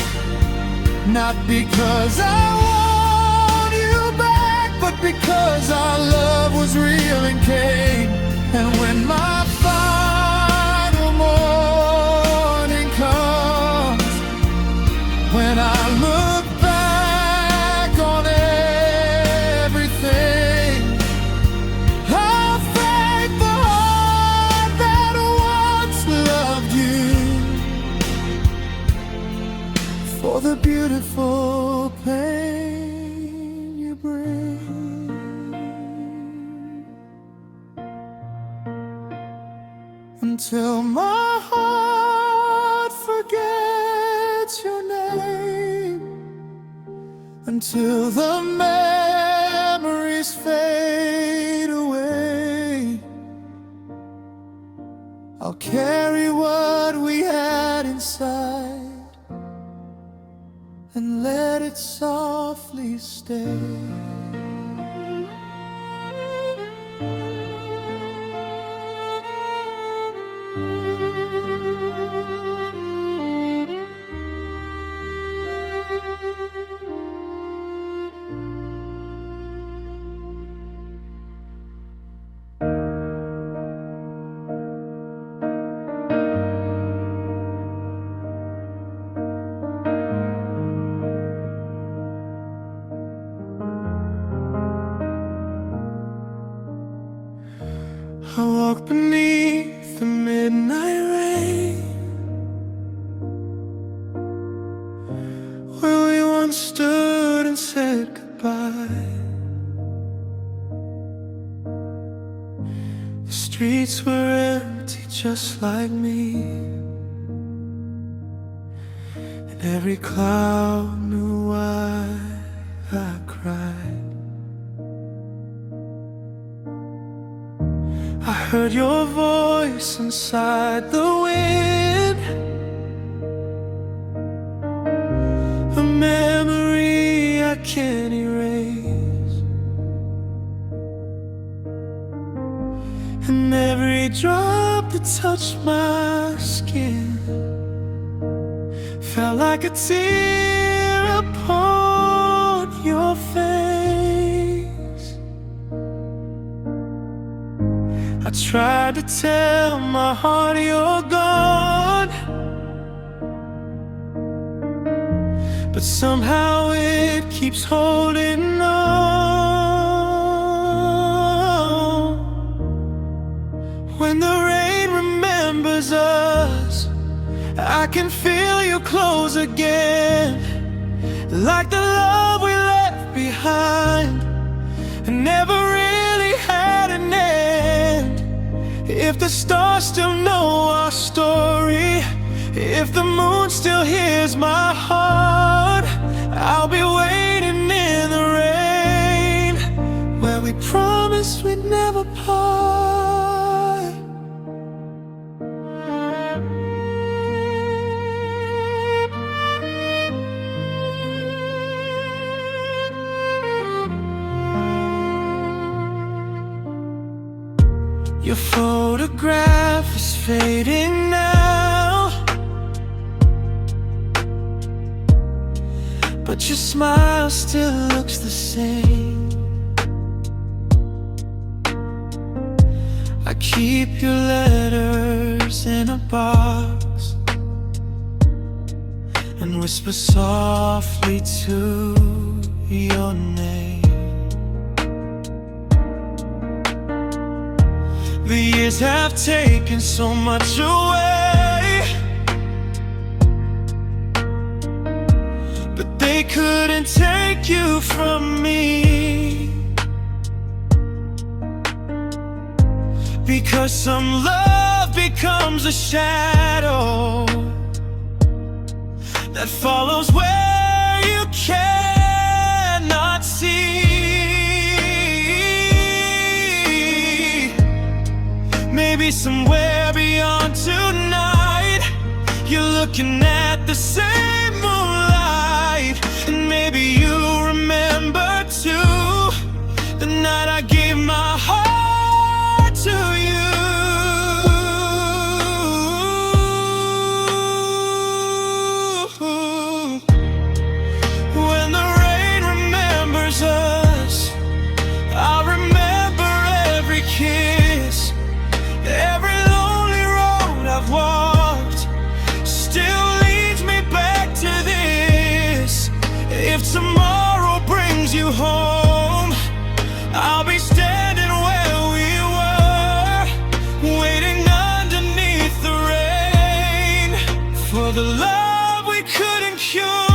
Not because I want you back, but because our love was real and came. And when my final morning comes, when I look back on everything, I'll thank the heart that once loved you for the beautiful pain you bring. Until my heart forgets your name, until the memories fade away, I'll carry what we had inside and let it softly stay. I walk beneath the midnight rain, where we once stood and said goodbye. The streets were empty just like me, and every cloud knew why I cried. I heard your voice inside the wind, a memory I can't erase, and every drop that touched my skin felt like a tear upon your face. I tried to tell my heart you're gone, but somehow it keeps holding on. When the rain remembers us, I can feel you close again, like the love we left behind and never really had an end. If the stars still know our story, if the moon still hears my heart, I'll be waiting in the rain, where we promised we'd never part. Your photograph is fading now, but your smile still looks the same. I keep your letters in a box and whisper softly to your name. The years have taken so much away, but they couldn't take you from me, because some love becomes a shadow that follows where you cannot see. Maybe somewhere beyond tonight, you're looking at the same moonlight, and maybe you remember too the night I gave my heart to you. When the rain remembers us, I'll remember every kiss, every lonely road I've walked still leads me back to this. If tomorrow brings you home, I'll be standing where we were, waiting underneath the rain for the love we couldn't cure.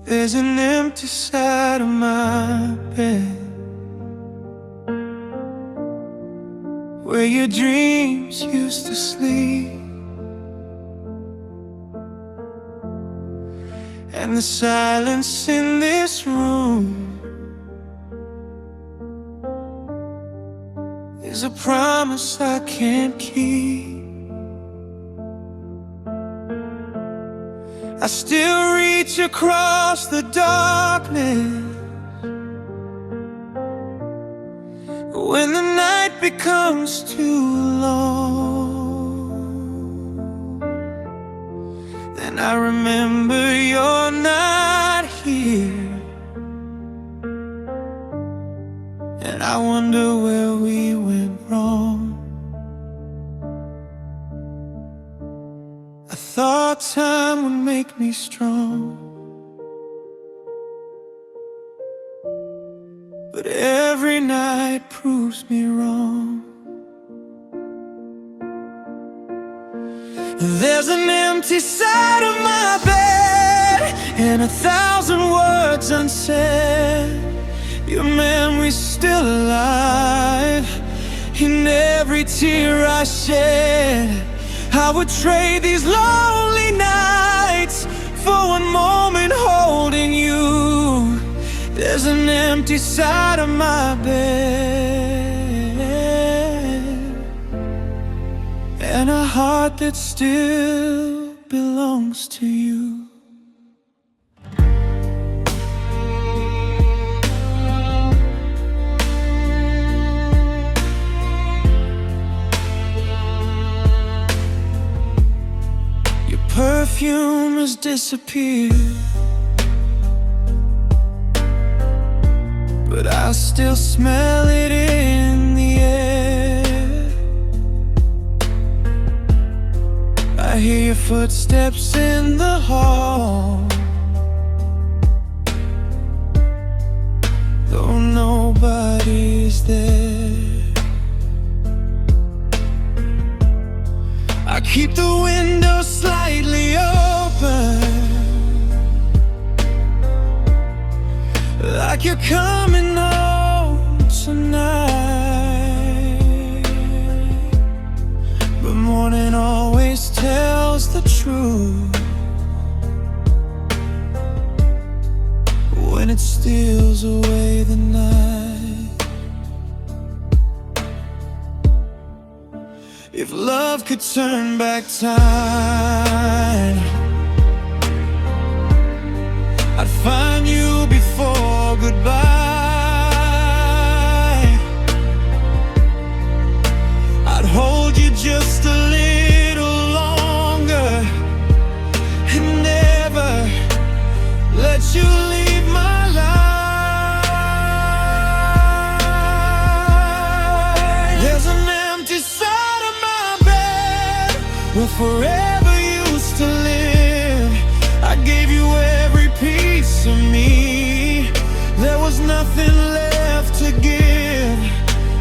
There's an empty side of my bed where your dreams used to sleep, and the silence in this room is a promise I can't keep. I still reach across the darkness when the night becomes too long. Then I remember you're not here, and I wonder where we went wrong. I thought time would make me strong, but every night proves me wrong. There's an empty side of my bed and 1,000 words unsaid. Your memory's still alive in every tear I shed. I would trade these lonely nights for one moment holding you. There's an empty side of my bed and a heart that still belongs to you. Perfume has disappeared, but I still smell it in the air. I hear your footsteps in the hall, though nobody's there. I keep the window slightly open, like you're coming home tonight. But morning always tells the truth when it steals away the night. If love could turn back time, I'd find you before goodbye. I'd hold you just a little longer and never let you leave my life. There's an empty side of my bed where forever used to live. I gave you every piece of me, there was nothing left to give.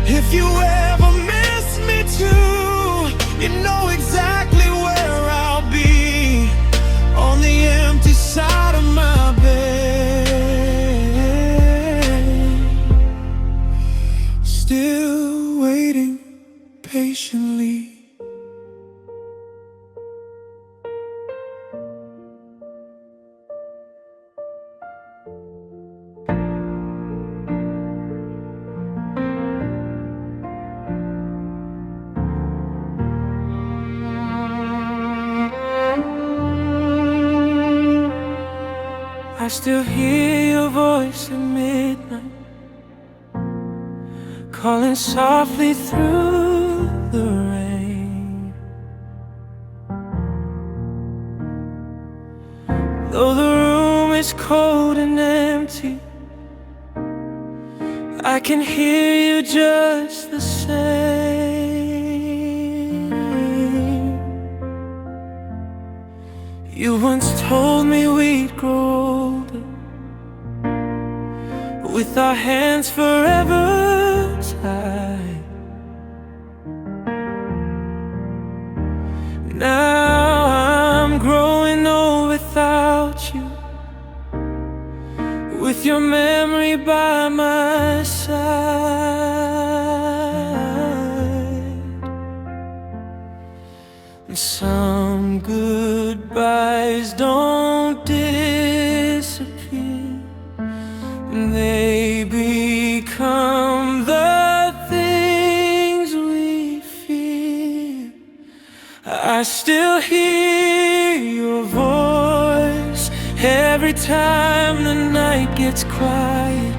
If you ever miss me too, you know exactly where I'll be, on the empty side of my bed, still waiting patiently. I still hear your voice at midnight, calling softly through the rain. Though the room is cold and empty, I can hear you just the same. You once told me we'd grow older, with our hands forever tied. Now I'm growing old without you, with your memory by my side. And some goodbyes don't disappear, they become the things I still hear your voice every time the night gets quiet.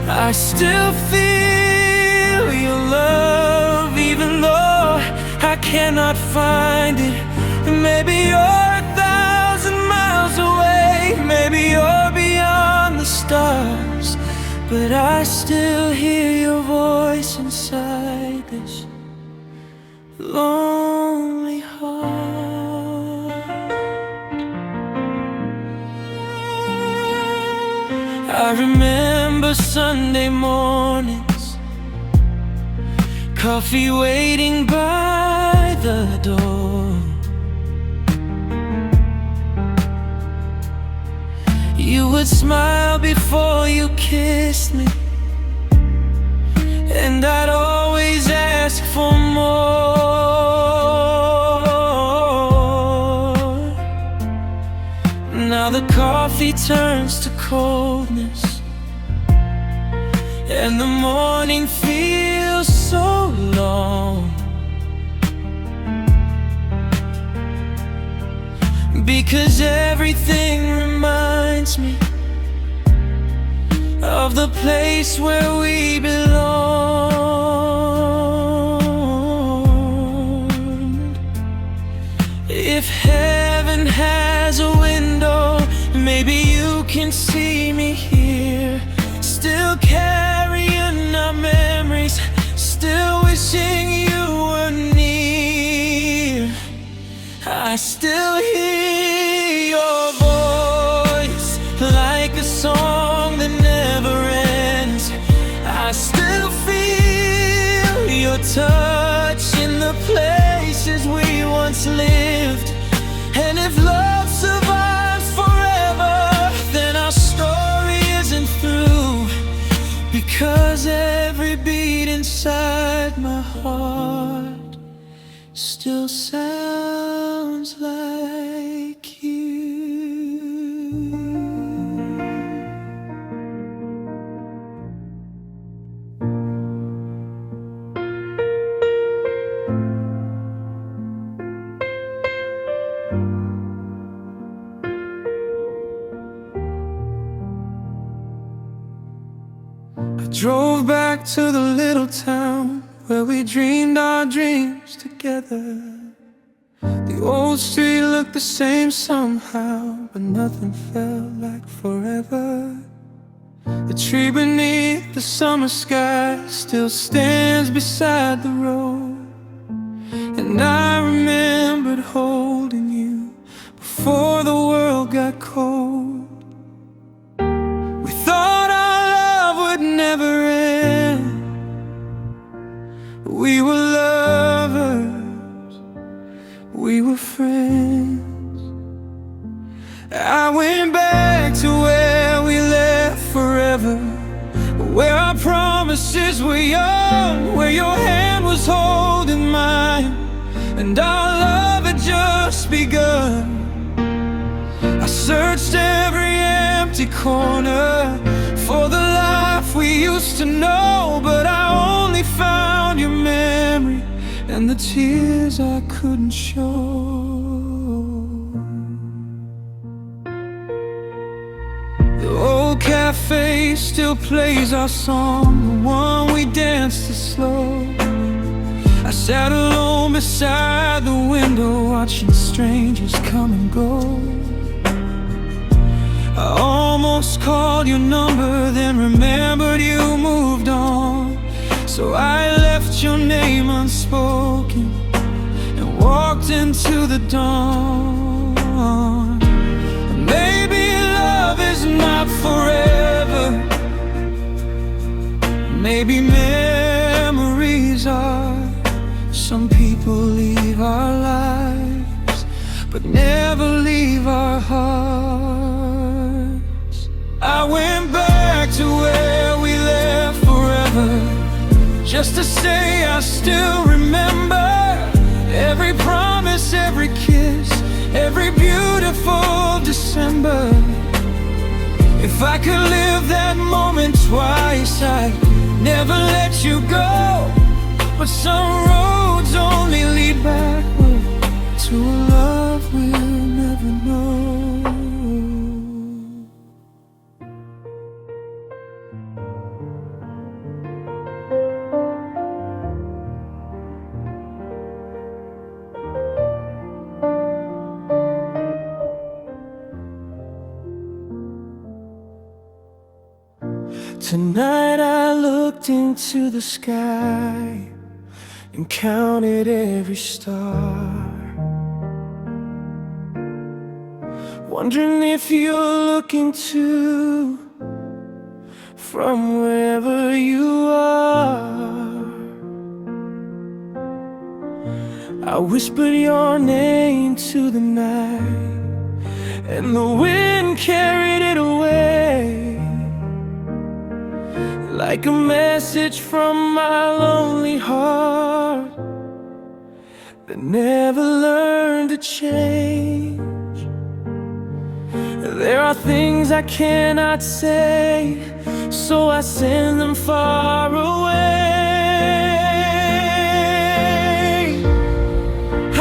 I still feel your love even though I cannot find it. Maybe you're 1,000 miles away, maybe you're beyond the stars, but I still hear your voice inside this lonely heart. I remember Sunday mornings, coffee waiting by the door. You would smile before you kissed me, and I'd always ask for more. Now the coffee turns to coldness, and the morning feels so long, because everything reminds me of the place where we belong. If heaven has a window, maybe you can see me here, still carrying our memories, still wishing you were near. I still hear your voice like a song that never ends. I still feel your touch in the places we once lived. And if love survives forever, then our story isn't through, because every beat inside my heart still sounds like you. I drove back to the little town where we dreamed our dreams together. The old street looked the same somehow, but nothing felt like forever. The tree beneath the summer sky still stands beside the road, and I remembered holding you before the world got cold. We thought our love would never end. We were lovers, we were friends. I went back to where we left forever, where our promises were young, where your hand was holding mine, and our love had just begun. I searched every empty corner for the life we used to know, but I only found your memory and the tears I couldn't show. The old cafe still plays our song, the one we danced to slow. I sat alone beside the window, watching strangers come and go. I almost called your number, then remembered you moved on. So I left your name unspoken and walked into the dawn. Maybe love is not forever, maybe memories are. Some people leave our lives, but never leave our hearts. I went back to where we left forever, just to say I still remember every promise, every kiss, every beautiful December. If I could live that moment twice, I'd never let you go. But some roads only lead backward to a Tonight I looked into the sky and counted every star, wondering if you're looking too, from wherever you are. I whispered your name to the night, and the wind carried it away, like a message from my lonely heart that never learned to change. There are things I cannot say, so I send them far away.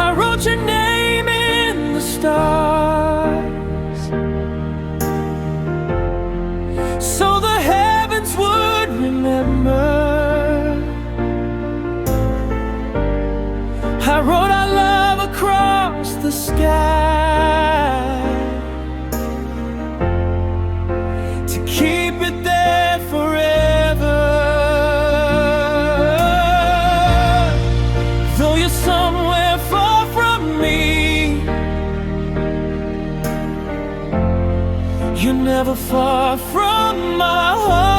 I wrote your name in the stars, so the heavens would remember. I wrote our love across the sky to keep it there forever. Though you're somewhere far from me, you're never far from my heart,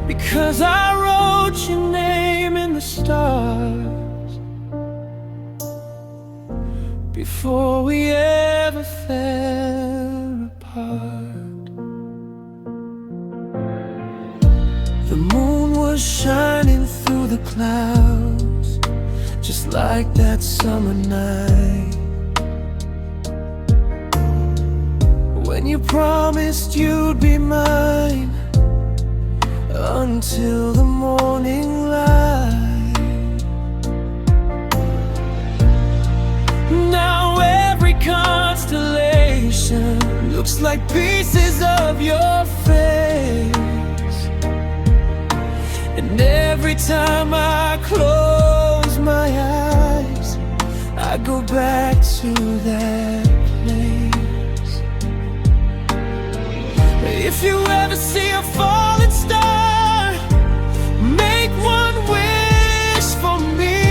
because I wrote your name in the stars before we ever fell apart. The moon was shining through the clouds, just like that summer night when you promised you'd be mine until the morning light. Now every constellation looks like pieces of your face, and every time I close my eyes, I go back to that place. If you ever see a falling star, make one wish for me.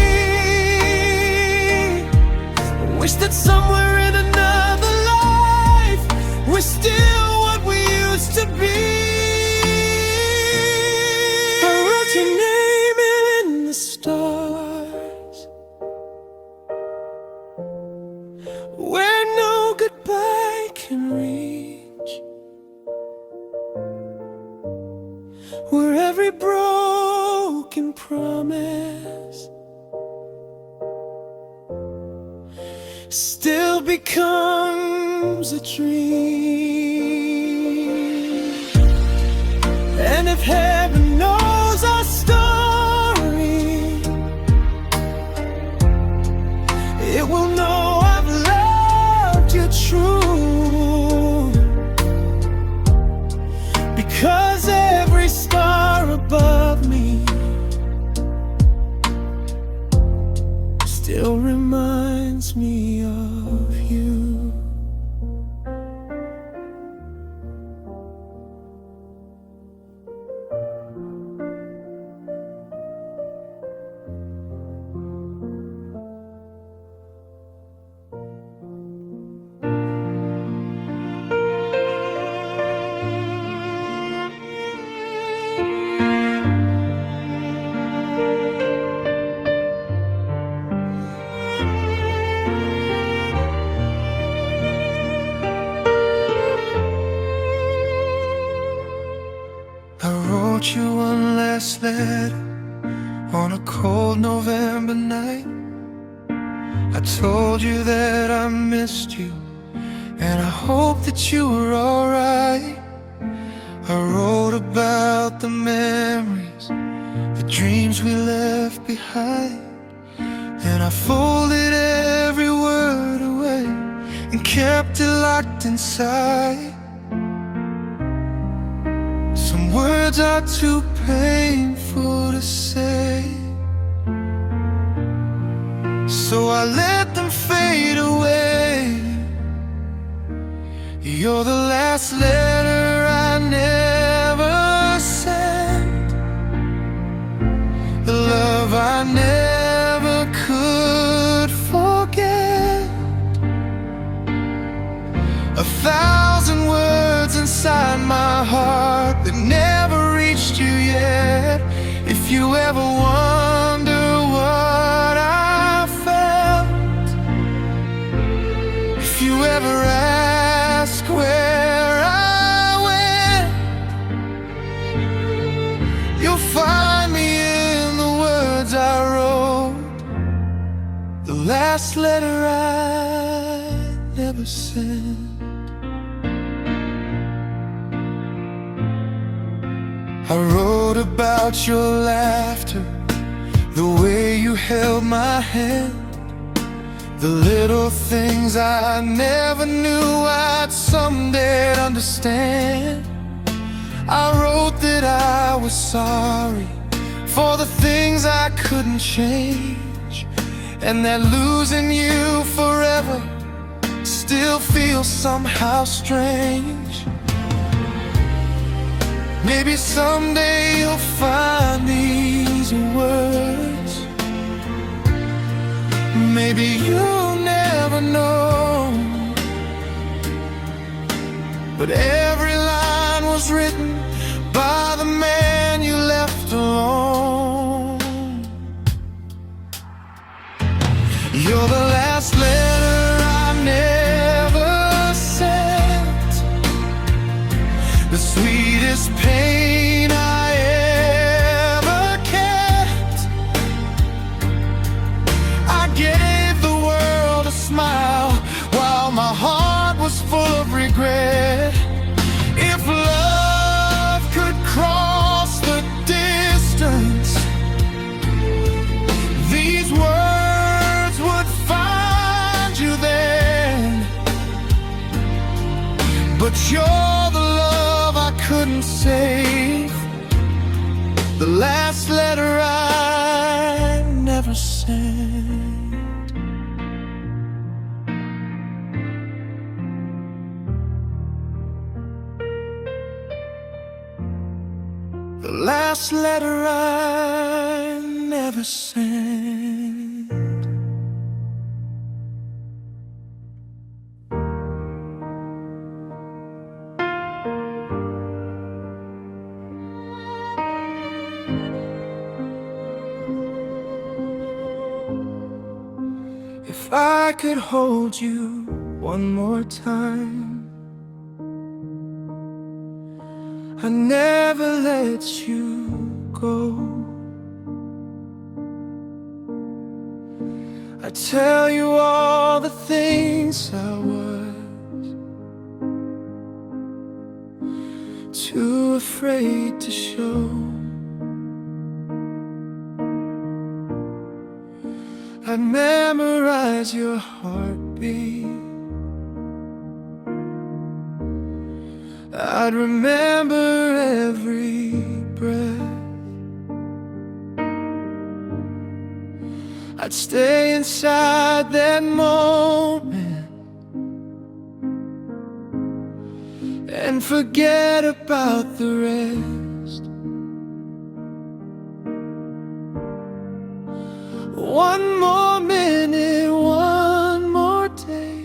Wish that somewhere in another life we're still what we used to be. I wrote your name in the stars, where no goodbye can reach, where every broken promise still becomes a dream. And if heaven knows our story, it will know I've loved you true, because every star above me still reminds me of you. I wrote you one last letter on a cold November night. I told you that I missed you, and I hoped that you were alright. I wrote about the memories, the dreams we left behind. Then I folded every word away and kept it locked inside. Some words are too painful to say, so I let them fade away. You're the last letter heart that never reached you yet. If you ever wonder what I felt, if you ever ask where I went, you'll find me in the words I wrote, the last letter I never sent. I wrote about your laughter, the way you held my hand, the little things I never knew I'd someday understand. I wrote that I was sorry for the things I couldn't change, and that losing you forever still feels somehow strange. Maybe someday you'll find these words, maybe you'll never know, but every line was written by the man you left alone. You're the last letter I never sent, the sweetest pain I ever kept. I gave the world a smile while my heart was full of regret. If love could cross the distance, these words would find you then. But you're the love I couldn't save, the last letter I never sent. The last letter I never sent. If I could hold you one more time, I never let you go. I tell you all the things I was too afraid to show. I'd memorize your heartbeat, I'd remember every breath, I'd stay inside that moment and forget about the rest. One more minute, one more day,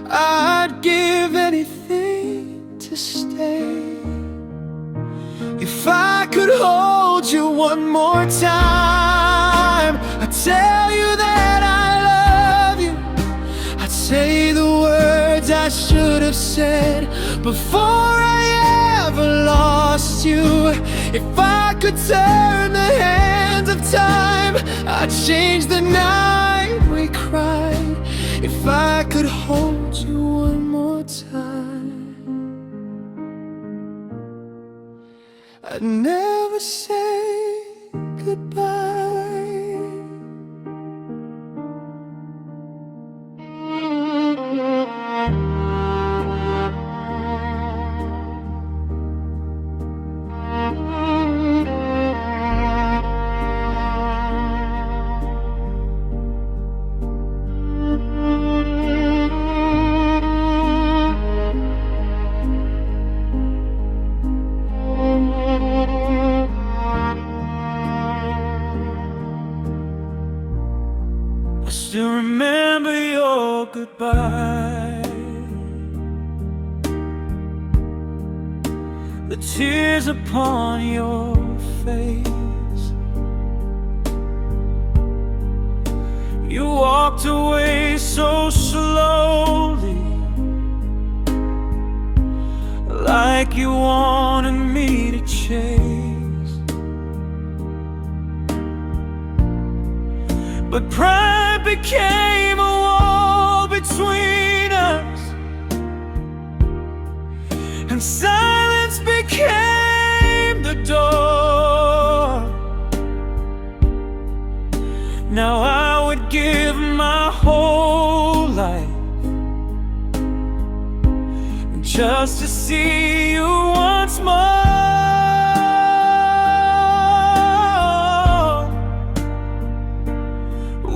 I'd give anything to stay. If I could hold you one more time, I'd tell you that I love you. I'd say the words I should have said before I ever lost you. If I could turn the hands of time, I'd change the night we cried. If I could hold you one more time, I'd never say goodbye. Still remember your goodbye. the tears upon your face. You walked away so slowly, like you wanted me to chase. But pride became a wall between us, and silence became the door. Now I would give my whole life just to see you once more.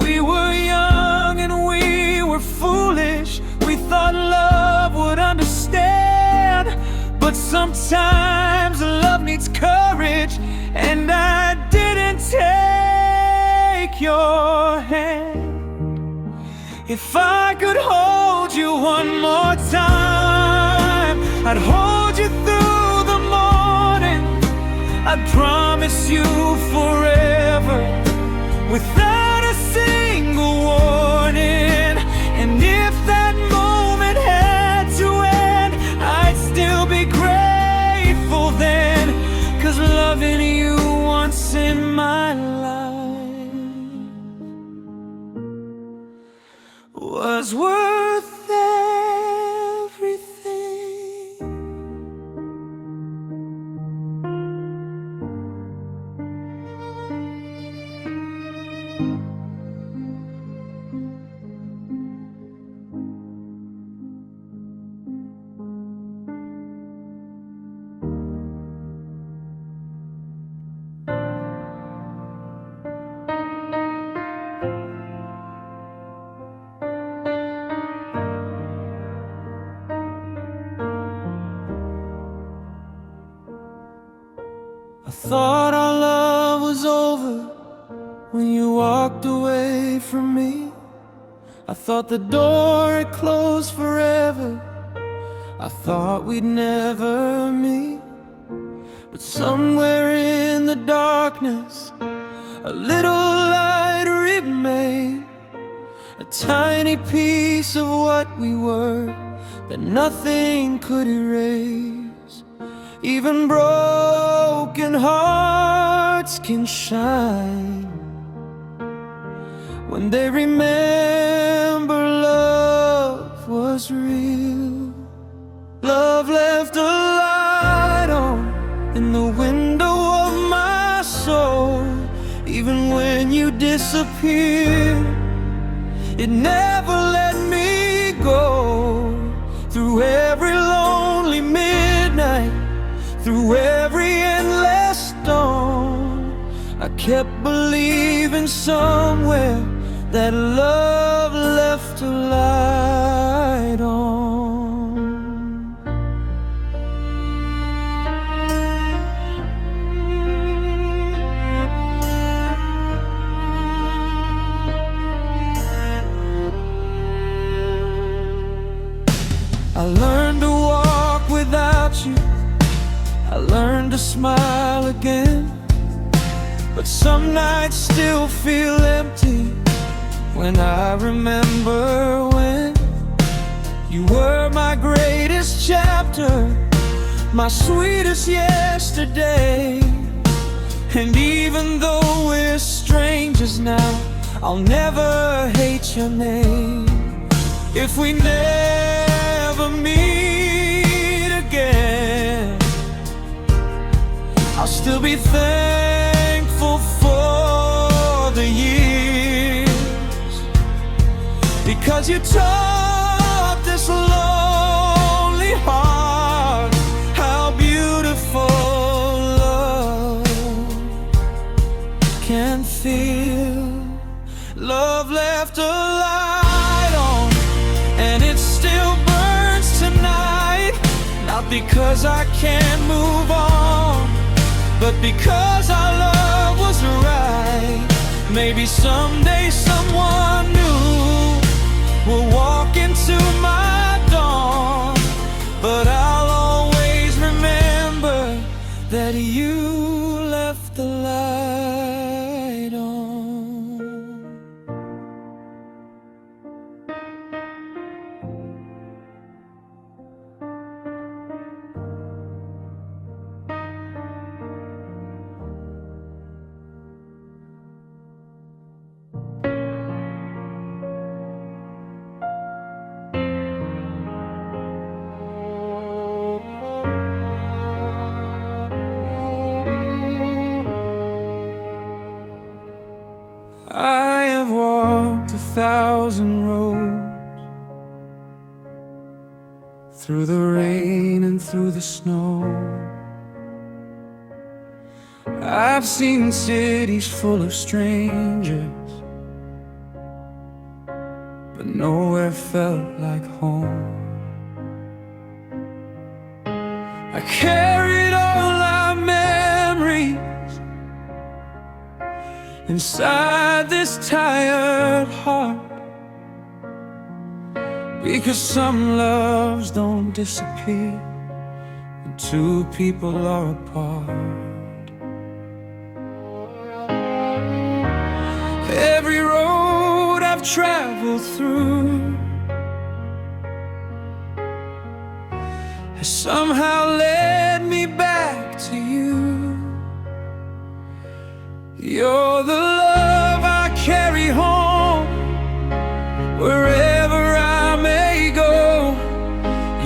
We were young and we were foolish. We thought love would understand, but sometimes love needs courage, and I didn't take your hand. If I could hold you one more time, I'd hold you through the morning. I'd promise you forever, without a single warning. And if that moment had to end, I'd still be grateful then, 'cause loving you once in my life was worth everything. I thought our love was over when you walked away from me. I thought the door had closed forever. I thought we'd never meet. But somewhere in the darkness, a little light remained, a tiny piece of what we were that nothing could erase. Even broken hearts can shine when they remember love was real. Love left a light on in the window of my soul. Even when you disappeared, it never let me go. Through every lonely midnight, through every endless storm, I kept believing somewhere that love left a light on. I learned to walk without you, I learned to smile again, but some nights still feel empty when I remember when you were my greatest chapter, my sweetest yesterday. And even though we're strangers now, I'll never hate your name. If we never meet again, I'll still be thankful for the years, because you taught this lonely heart how beautiful love can feel. Love left a light on, and it still burns tonight. Not because I can't move on, but because our love was right. Maybe someday someone new will walk into my dawn, but I'll always remember 1,000 roads, through the rain and through the snow. I've seen cities full of strangers, but nowhere felt like home. I carried all our memories inside this tired heart, because some loves don't disappear when two people are apart. Every road I've traveled through has somehow led me back to you. You're the love I carry home, wherever I may go.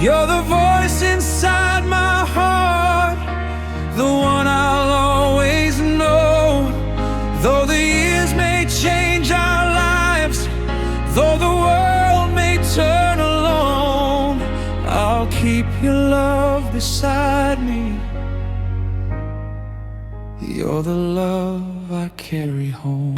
You're the voice inside my heart, the one I'll always know. Though the years may change our lives, though the world may turn alone, I'll keep your love beside me. You're the love I carry home.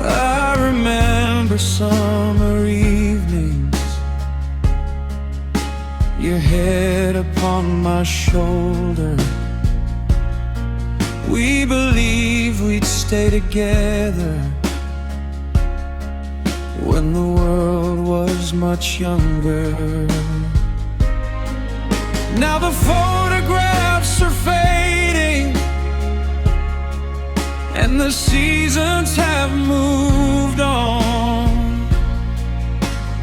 I remember summer evenings, your head upon my shoulder. We believed we'd stay together when the world was much younger. Now the photographs are fading, and the seasons have moved on,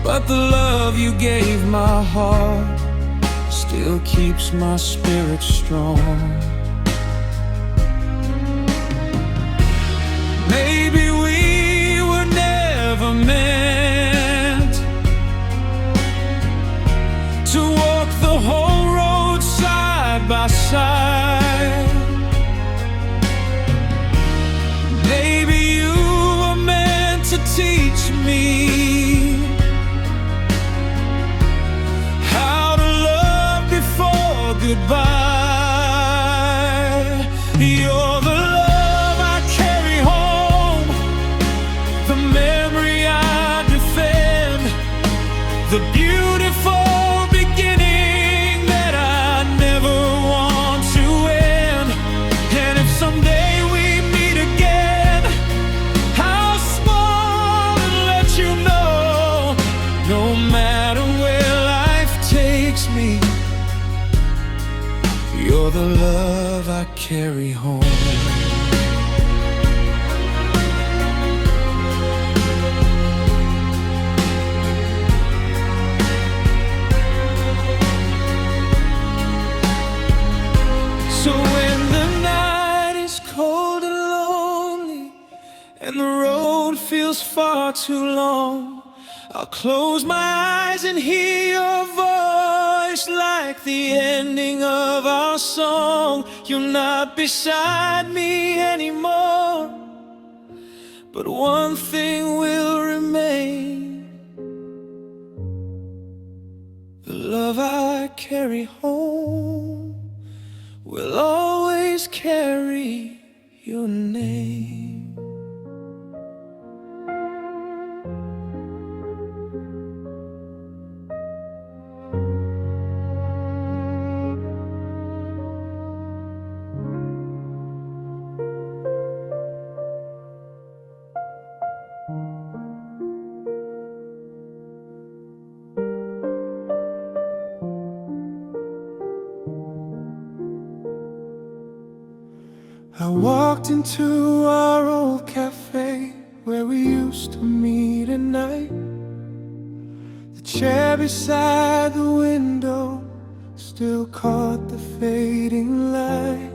but the love you gave my heart still keeps my spirit strong. Maybe we were never meant to walk the whole road side by side. Maybe you were meant to teach me how to love before goodbye. You're the love I carry home, the memory I defend, the beautiful beginning that I never want to end. And if someday we meet again, I'll smile and let you know, no matter where life takes me, you're the love I carry home. So when the night is cold and lonely and the road feels far too long, I'll close my eyes and hear your voice like the ending of our song. You're not beside me anymore, but one thing will remain: the love I carry home will always carry your name. I walked into our old cafe where we used to meet at night. The chair beside the window still caught the fading light.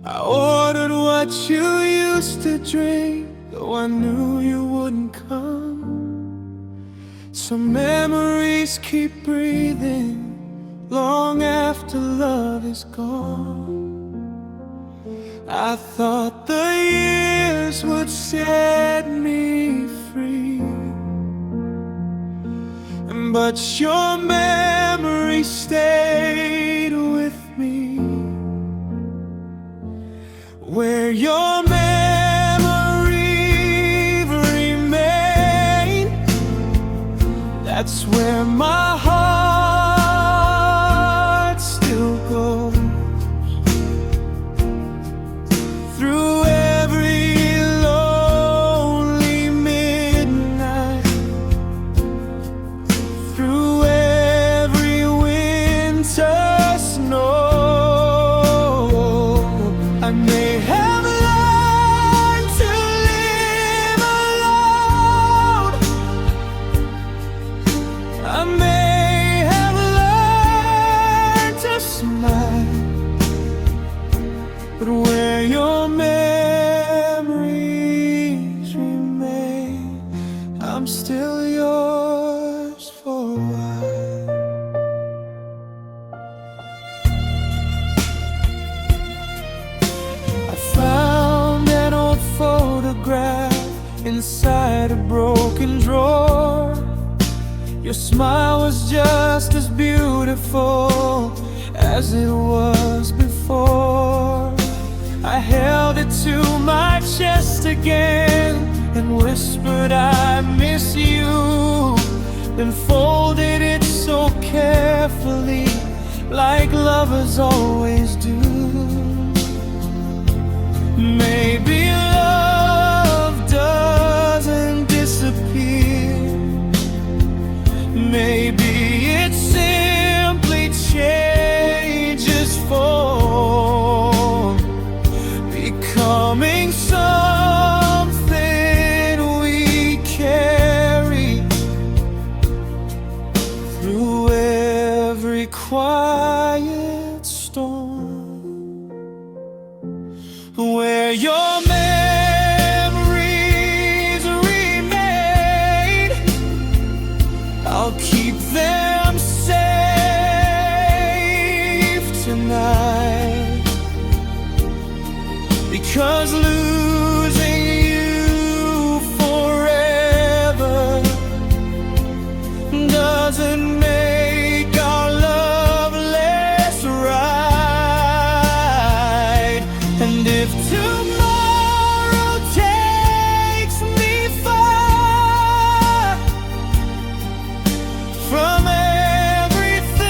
I ordered what you used to drink, though I knew you wouldn't come. Some memories keep breathing long after love is gone. I thought the years would set me free, but your memory stayed with me. Where your memory remains, that's where my heart still goes. Through every lonely midnight, through every winter snow, I may have learned to live alone. I may have learned to smile, but where your memories remain, I'm still yours for a while. I found an old photograph inside a broken drawer. Your smile was just as beautiful as it was before. I held it to my chest again and whispered I miss you, then folded it so carefully, like lovers always do. Maybe love doesn't disappear, maybe it simply changes form, becoming something we carry through every quiet storm. Where your memories remain, I'll keep them safe tonight, because losing you forever doesn't make our love less right. And if tomorrow takes me far from everything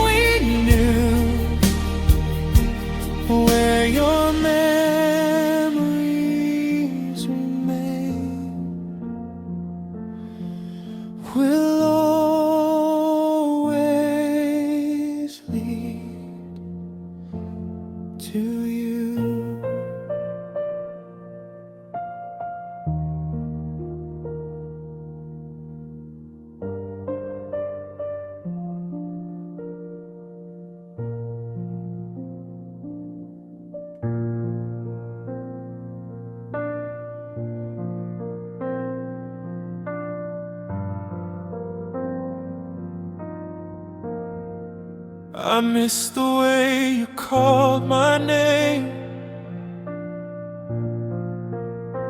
we knew, where your memories remain, will always lead to you. I miss the way you called my name,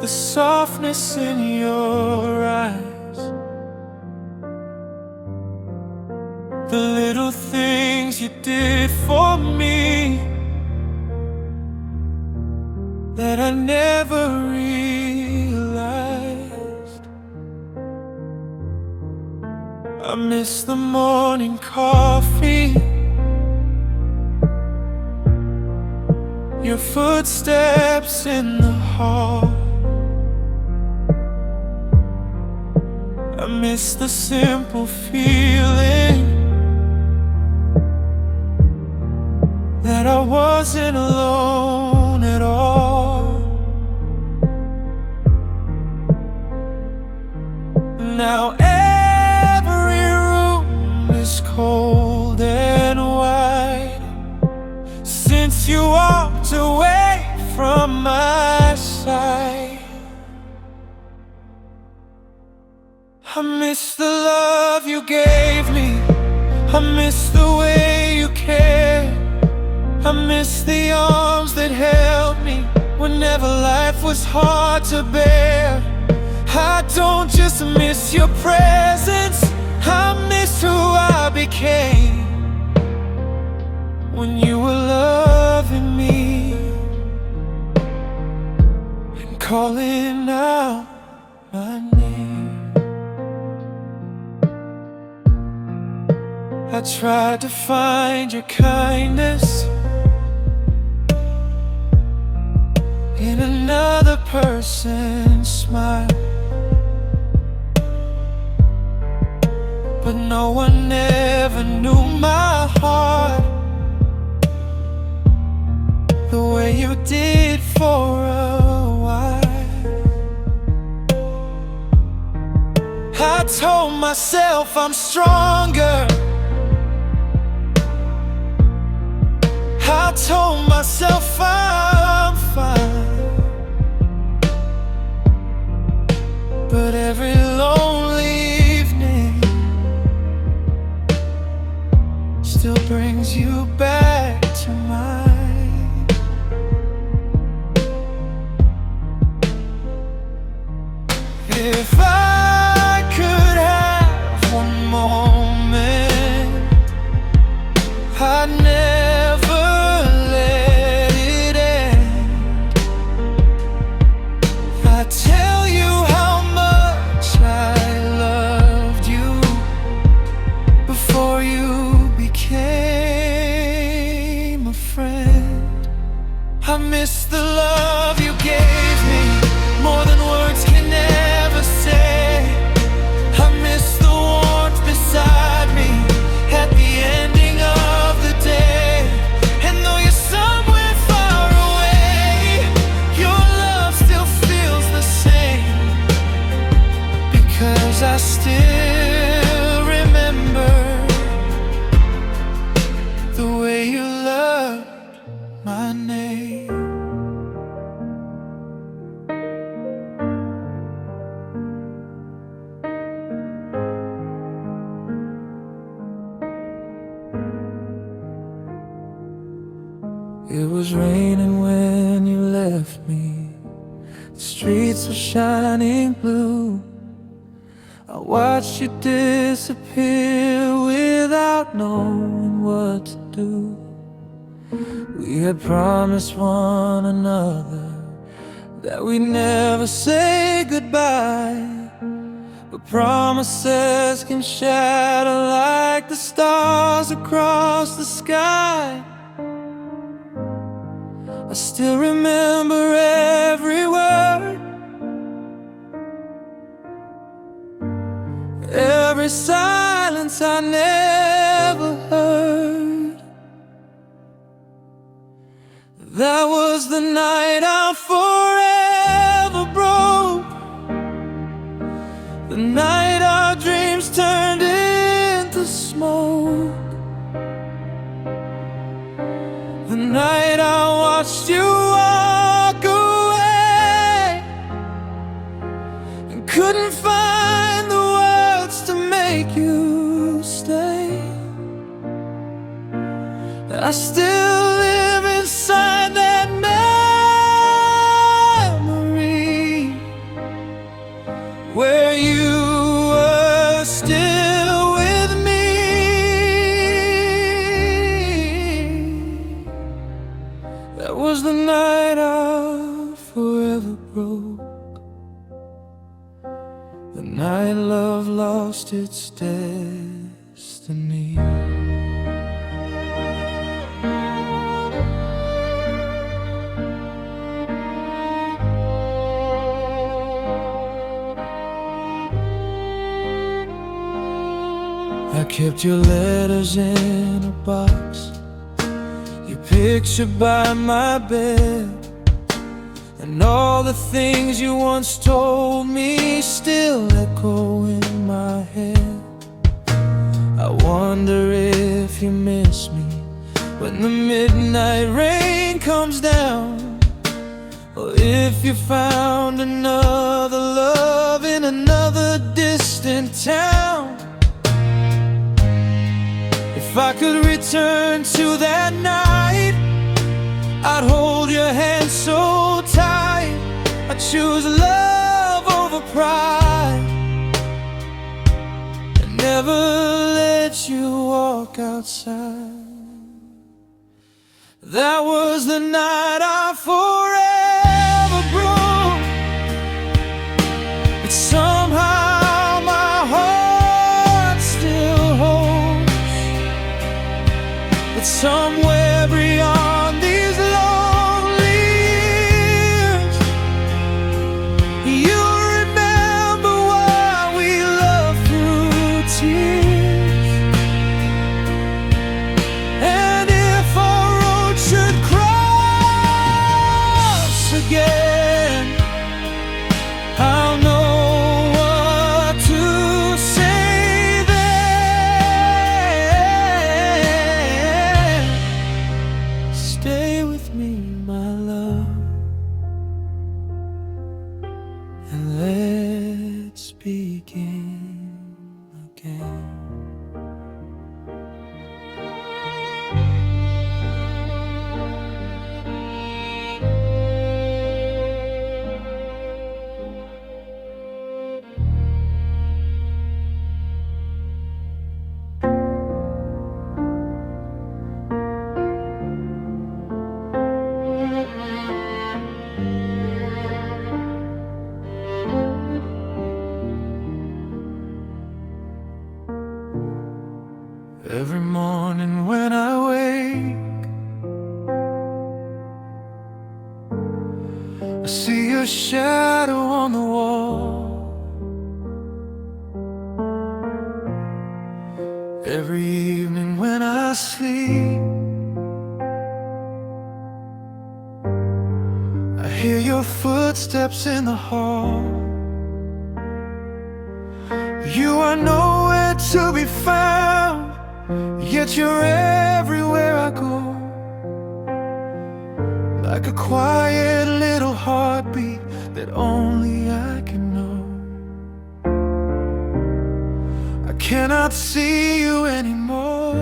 the softness in your eyes, the little things you did for me that I never realized. I miss the morning coffee, your footsteps in the hall. I miss the simple feeling that I wasn't alone at all. Now every room is cold and wide since you walked away from my side. I miss the love you gave me. I miss the way you cared. I miss the arms that held me whenever life was hard to bear. I don't just miss your presence, I miss who I became when you were loving me and calling out my name. I tried to find your kindness in another person's smile, but no one ever knew my heart the way you did for a while. I told myself I'm stronger, I told myself I'm fine, but every lonely evening still brings you back to mine. If I could have one moment, I'd never let it end. I'd tell you how much I loved you before you became a friend. I miss the love you gave me more than words can ever say. I miss the warmth beside me at the ending of the day. And though you're somewhere far away, your love still feels the same, because I still remember the way you loved my name. It was raining when you left me. The streets were shining blue. I watched you disappear without knowing what to do. We had promised one another that we'd never say goodbye, but promises can shatter like the stars across the sky. I still remember every word, every silence I never heard. That was the night I forever broke, the night our dreams turned into smoke, the night I watched you walk away and couldn't find the words to make you stay. I still live inside that memory where you were still with me. That was the night I forever broke, the night love lost its destiny. I kept your letters in a box, your picture by my bed, and all the things you once told me still echo in my head. I wonder if you miss me when the midnight rain comes down, or if you found another love in another distant town. If I could return to that night, I'd hold your hand so tight. I'd choose love over pride and never let you walk outside. That was the night I forever broke, but somehow my heart still holds. But somewhere beyond these lonely years, you'll remember why we loved through tears. And if our road should cross again, I'll know what to say then. Stay with me, my love, and let's begin again. Every morning when I wake, I see your shadow on the wall. Every evening when I sleep, I hear your footsteps in the hall. You are nowhere to be found, yet you're everywhere I go. Like a quiet little heartbeat that only I can know. I cannot see you anymore,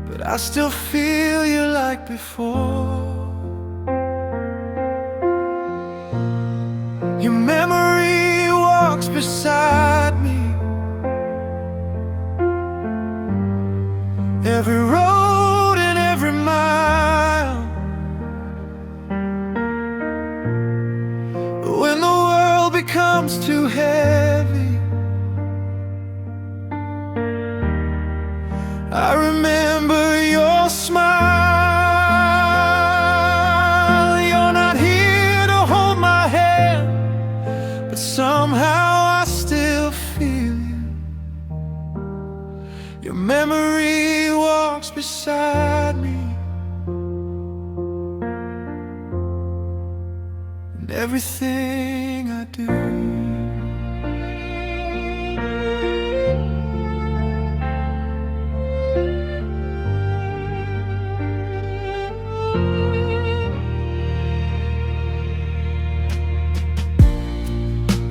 but I still feel you like before. Your memory walks beside me, every road and every mile. When the world becomes too heavy, I remember your smile. You're not here to hold my hand, but somehow I still feel you. Your memory walks beside me, in everything I do.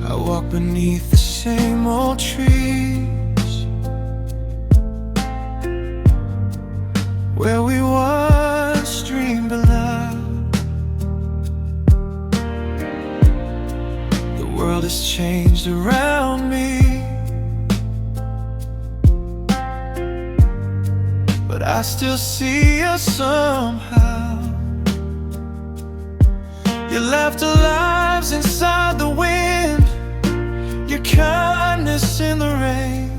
I walk beneath the same old trees where we once dreamed aloud. The world has changed around me, but I still see us somehow. You left our lives inside the wind, your kindness in the rain.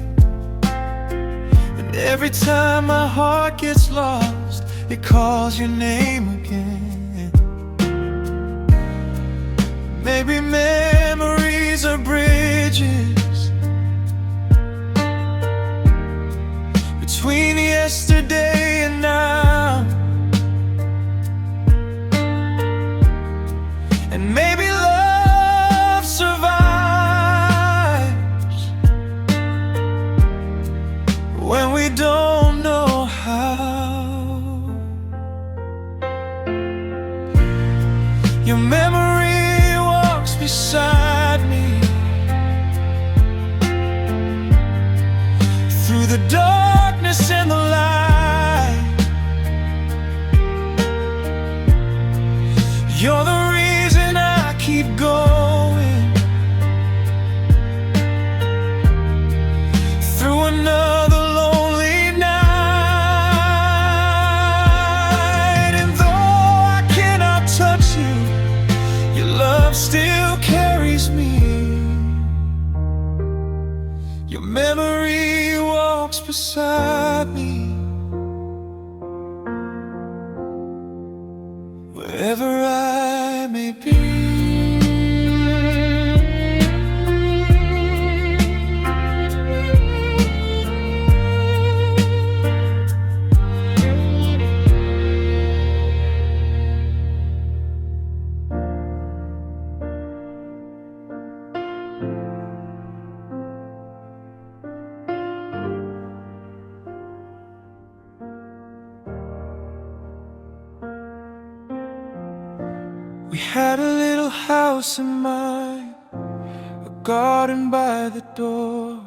And every time my heart gets lost, it calls your name again. Maybe memories are bridges between yesterday and now. And maybe love survives when we don't know how. Your memory walks beside me. Through the darkness and the light, you're the reason I keep going. Through another lonely night, and though I cannot touch you, your love still carries me. Your memory walks beside me. Wherever I may be. We had a little house in mind, a garden by the door,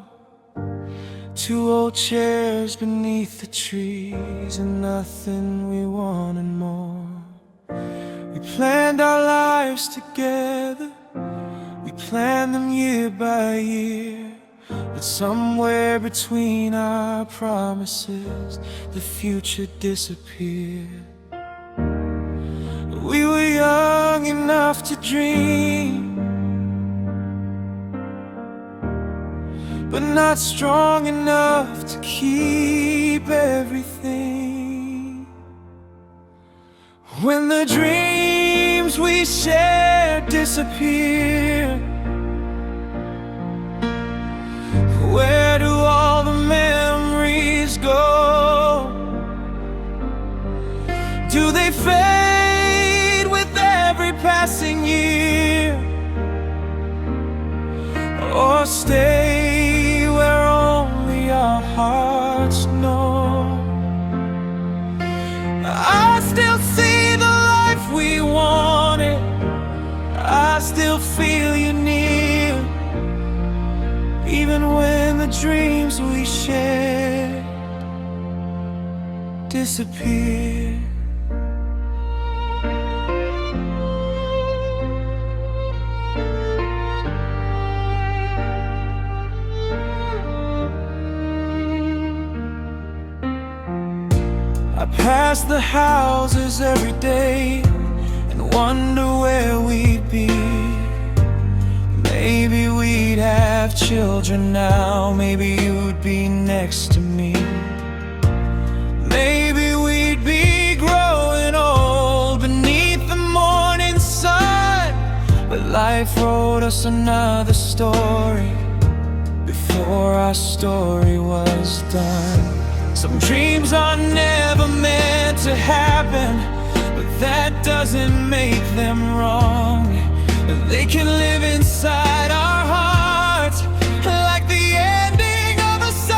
2 old chairs beneath the trees, and nothing we wanted more. We planned our lives together, we planned them year by year, but somewhere between our promises, the future disappeared. We were young enough to dream, but not strong enough to keep everything. When the dreams we shared disappear, where do all the memories go? Do they fade with every passing year, or stay where only our hearts know? I still see the life we wanted, I still feel you near, even when the dreams we shared disappear. I pass the houses every day and wonder where we'd be. Maybe we'd have children now, maybe you'd be next to me. Maybe we'd be growing old beneath the morning sun, but life wrote us another story before our story was done. Some dreams are never meant to happen, but that doesn't make them wrong. They can live inside our hearts like the ending of a song.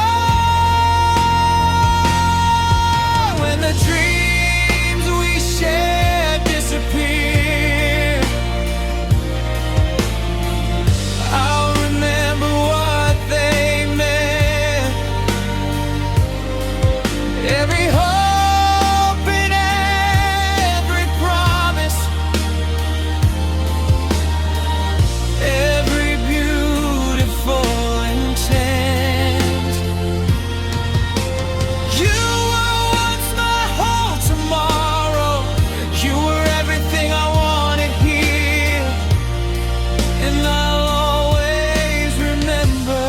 When the dreams we shared disappear, I'll remember what they meant. Every hope and every promise, every beautiful intent. You were once my whole tomorrow, you were everything I wanted here, and I'll always remember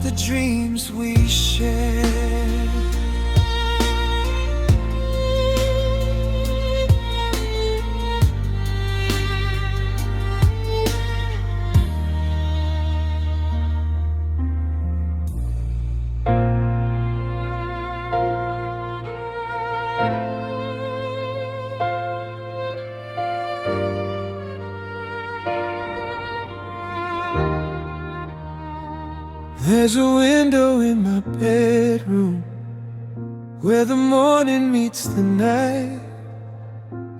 the dreams we shared. There's a window in my bedroom where the morning meets the night.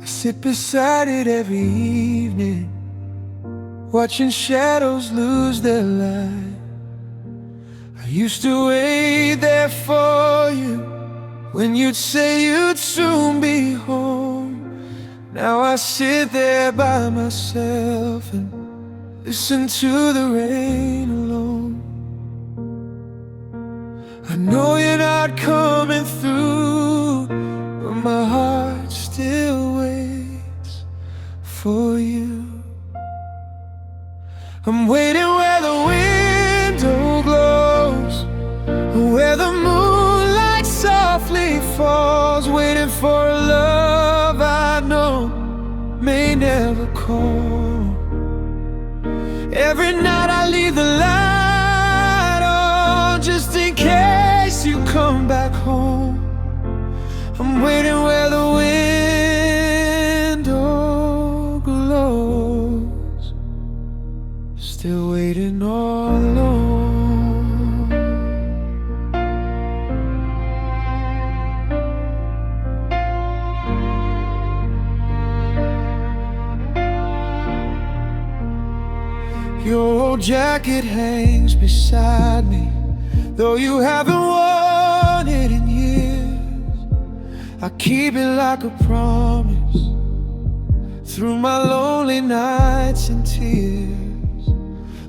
I sit beside it every evening watching shadows lose their light. I used to wait there for you when you'd say you'd soon be home. Now I sit there by myself and listen to the rain alone. I know you're not coming through, but my heart still waits for you. I'm waiting where the window glows, where the moonlight softly falls, waiting for a love I know may never call. Every night I leave the light on just in case you come back home. I'm waiting where the window glows, still waiting all alone. Your old jacket hangs beside me, though you haven't worn it in years. I keep it like a promise through my lonely nights and tears.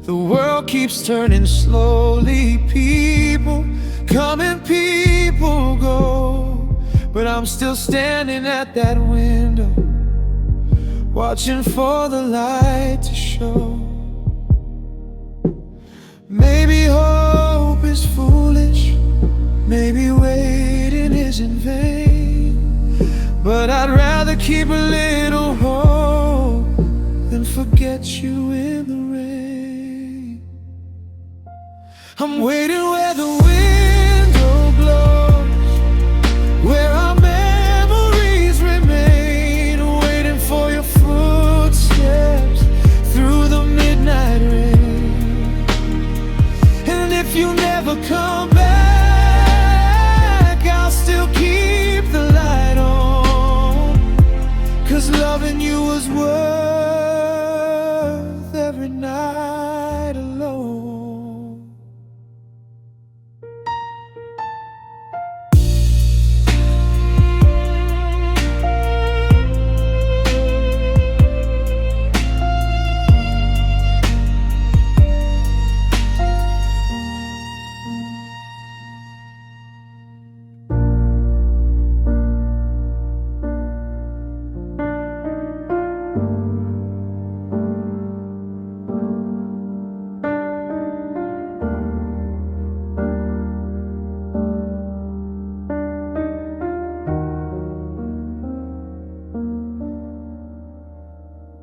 The world keeps turning slowly, people come and people go, but I'm still standing at that window, watching for the light to show. Maybe hope is foolish, maybe waiting is in vain, but I'd rather keep a little hope than forget you in the rain. I'm waiting where the window glows, where our memories remain, waiting for your footsteps through the midnight rain. If you never come back, I'll still keep the light on, 'cause loving you was worth every night alone.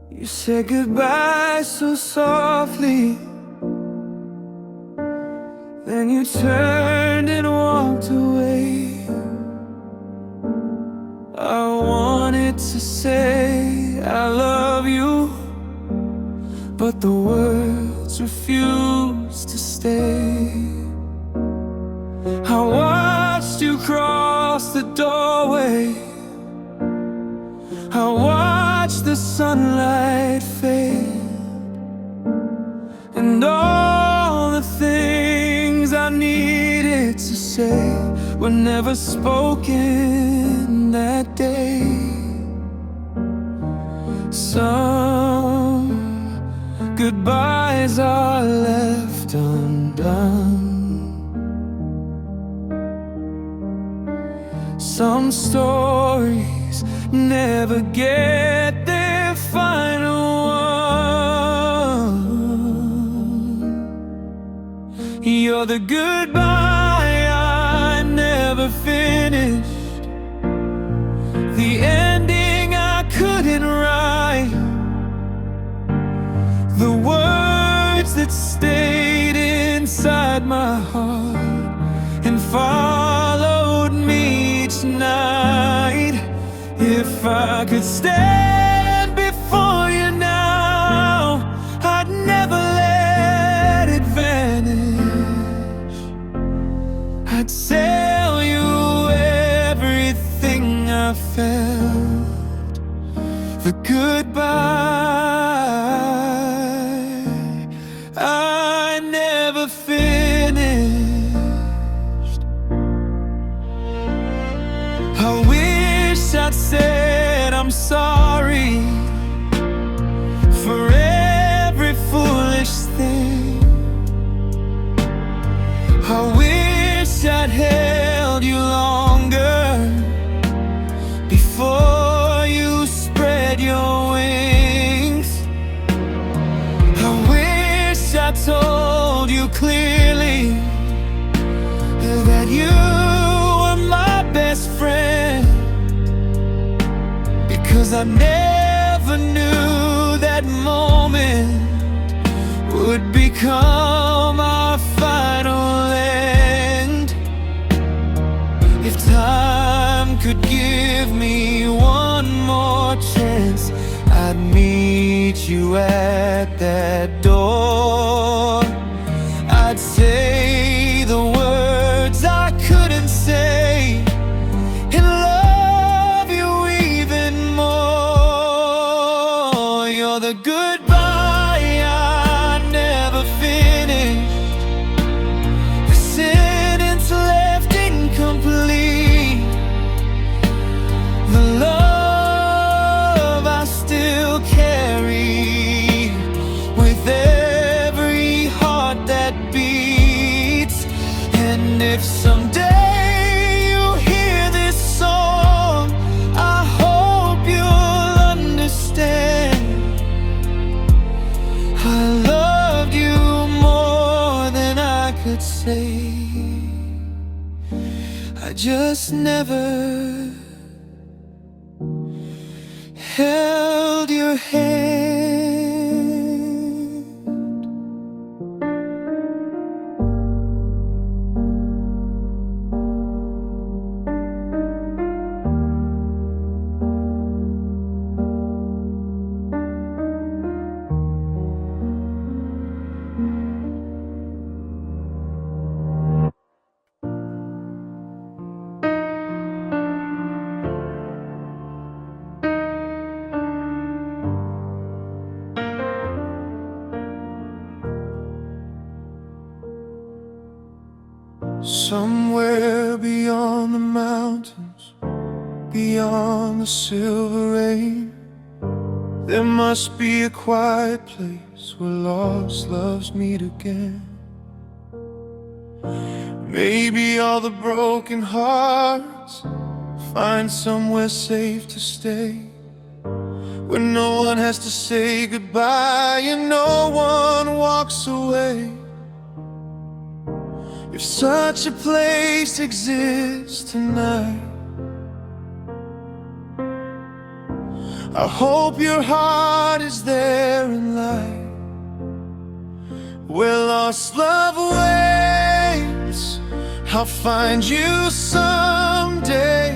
You said goodbye so softly, then you turned and walked away. I wanted to say I love you, but the words refused to stay. I watched you cross the doorway, I watched the sunlight fade, and all the things I needed to say were never spoken that day. Some goodbyes are left undone, some stories never get their final one. You're the goodbye I never finished, the ending I couldn't write, the words that stayed inside my heart and followed me each night. If I could stand before you now, I'd never let it vanish. I'd tell you everything I felt, the goodbye 'cause I never knew that moment would become our final end. If time could give me one more chance, I'd meet you at that door. I'd say the words I couldn't say and love you even more. You're the goodbye I never finished, the sentence left incomplete, the love I still carry with every heart that beats. And if someday you hear this song, I hope you'll understand I loved you more than I could say. I just never held your hand. Somewhere beyond the mountains, beyond the silver rain, there must be a quiet place where lost loves meet again. Maybe all the broken hearts find somewhere safe to stay, where no one has to say goodbye and no one walks away. If such a place exists tonight, I hope your heart is there in light, where lost love waits. I'll find you someday,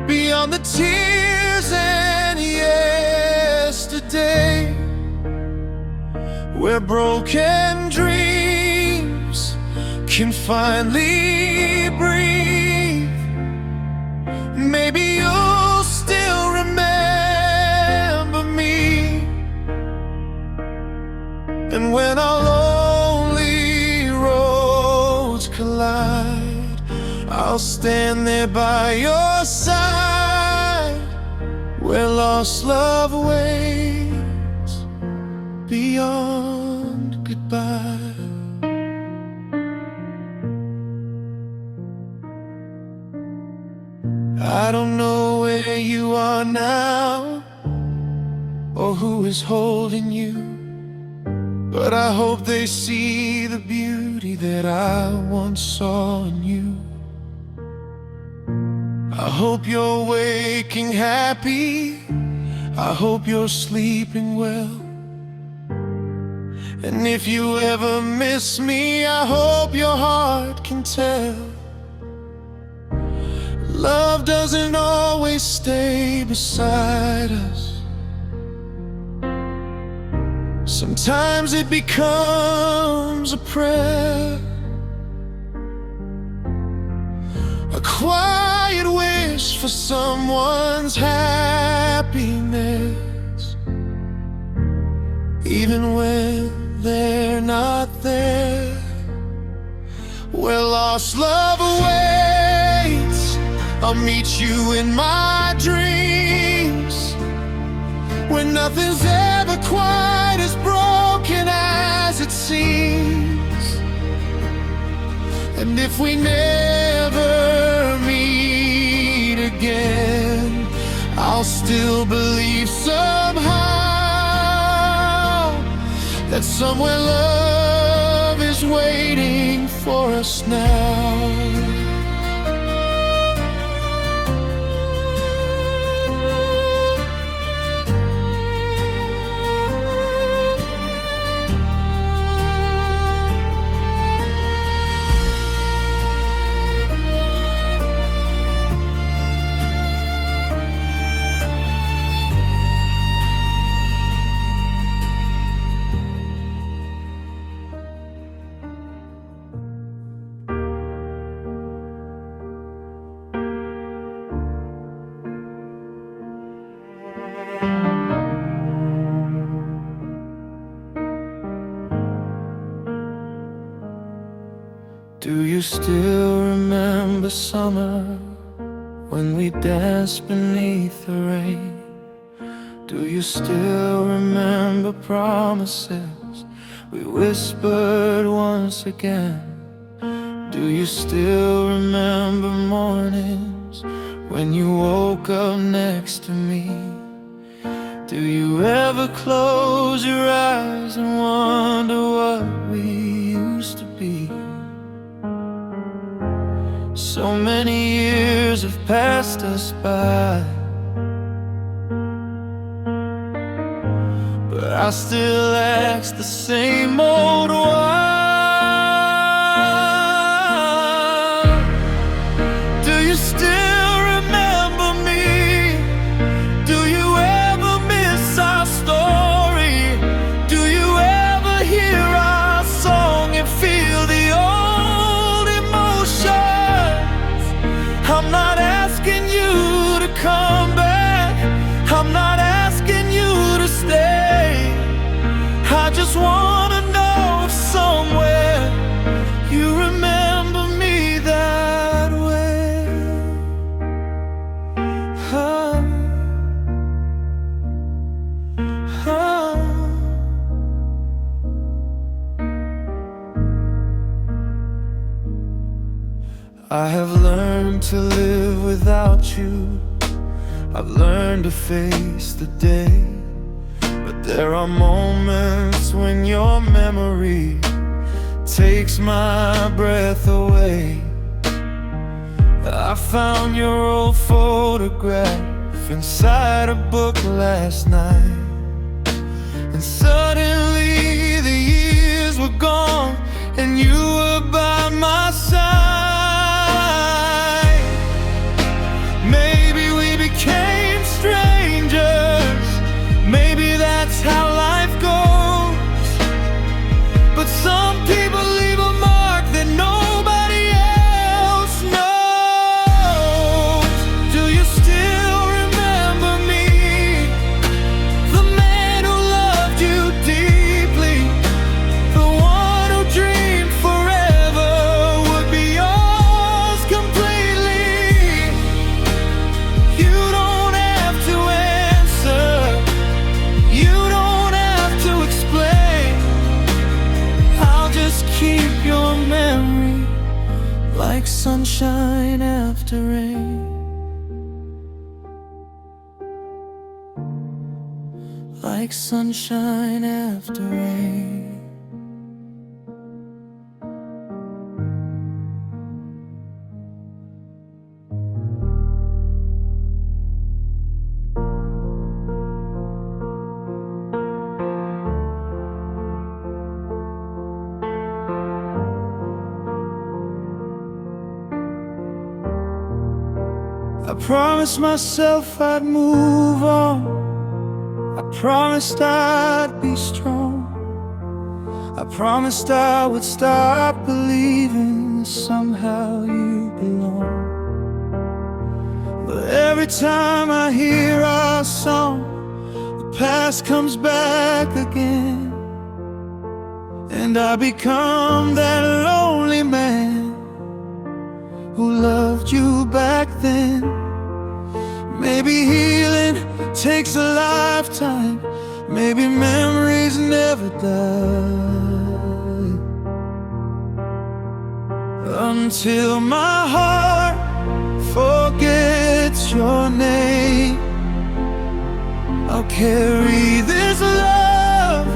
beyond the tears and yesterday, where broken dreams can finally breathe. Maybe you'll still remember me, and when our lonely roads collide, I'll stand there by your side, where lost love waits beyond goodbye. I don't know where you are now, or who is holding you, but I hope they see the beauty that I once saw in you. I hope you're waking happy, I hope you're sleeping well, and if you ever miss me, I hope your heart can tell. Love doesn't always stay beside us. Sometimes it becomes a prayer, a quiet wish for someone's happiness, even when they're not there. Where lost love awaits, I'll meet you in my dreams, where nothing's ever quite as broken as it seems. And if we never meet again, I'll still believe somehow that somewhere love is waiting for us now. Do you still remember summer when we danced beneath the rain? Do you still remember promises we whispered once again? Do you still remember mornings when you woke up next to me? Do you ever close your eyes and wonder what we used to be? So many years have passed us by, but I still ask the same old why. Do you still remember me? Do you ever miss our story? Do you ever hear our song and feel the old emotions? I'm not asking you to come back, I'm not asking you to stay. I just wanna know if somewhere you remember me that way. I have learned to live without you. I've learned to face the day, but there are moments when your memory takes my breath away. I found your old photograph inside a book last night, and suddenly the years were gone and you were by my side. Maybe we became strangers, maybe that's how life goes, but some people leave a mark that nobody else knows. Do you still remember me? The man who loved you deeply, the one who dreamed forever would be yours completely. You don't have to answer, you don't have to explain. I'll just keep your memory like sunshine after rain, like sunshine after rain. I promised myself I'd move on, I promised I'd be strong, I promised I would stop believing that somehow you belong. But every time I hear our song, the past comes back again, and I become that lonely man who loved you back then. Maybe healing takes a lifetime, maybe memories never die, until my heart forgets your name. I'll carry this love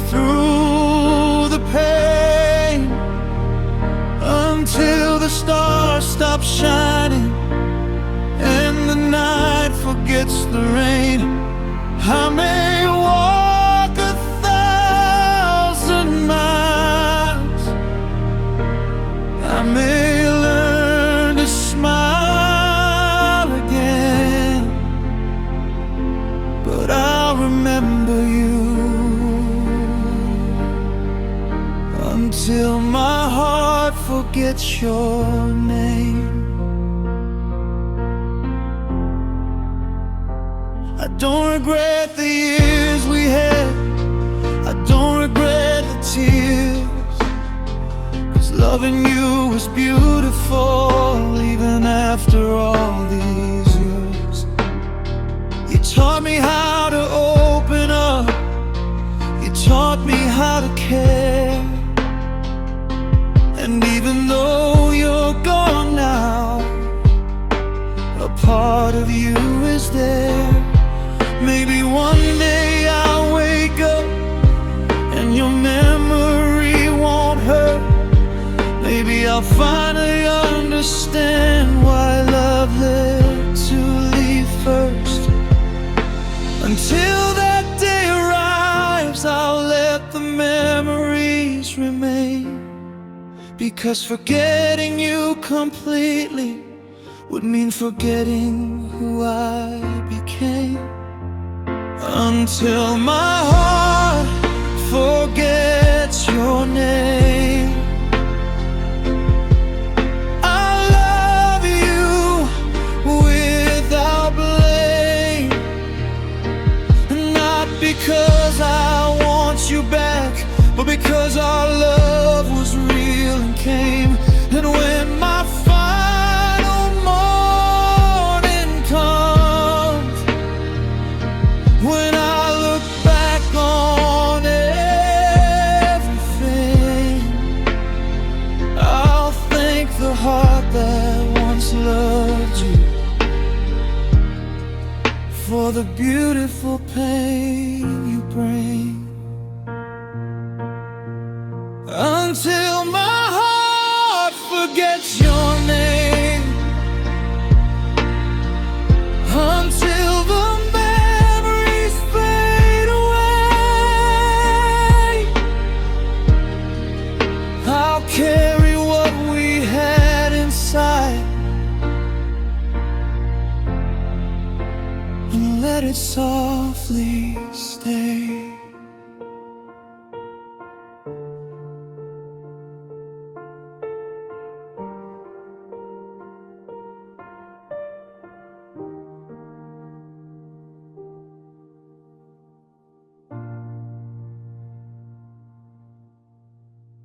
through the pain, until the stars stop shining and the night forgets the rain. I may walk 1,000 miles, I may learn to smile again, but I'll remember you until my heart forgets your name. I don't regret the years we had, I don't regret the tears, 'cause Loving you was beautiful, even after all these years. You taught me how to open up, you taught me how to care. And even though you're gone now, a part of you is there. Maybe one day I'll wake up and your memory won't hurt. Maybe I'll finally understand why love led to leave first. Until that day arrives, I'll let the memories remain, because forgetting you completely would mean forgetting who I became. Until my heart forgets your name, I love you without blame. Not because I want you back, but because our love was real and came. And when my final morning comes, when I look back on everything, I'll thank the heart that once loved you for the beautiful pain you bring. Until my heart forgets your name, until the memories fade away, I'll carry what we had inside and let it softly stay.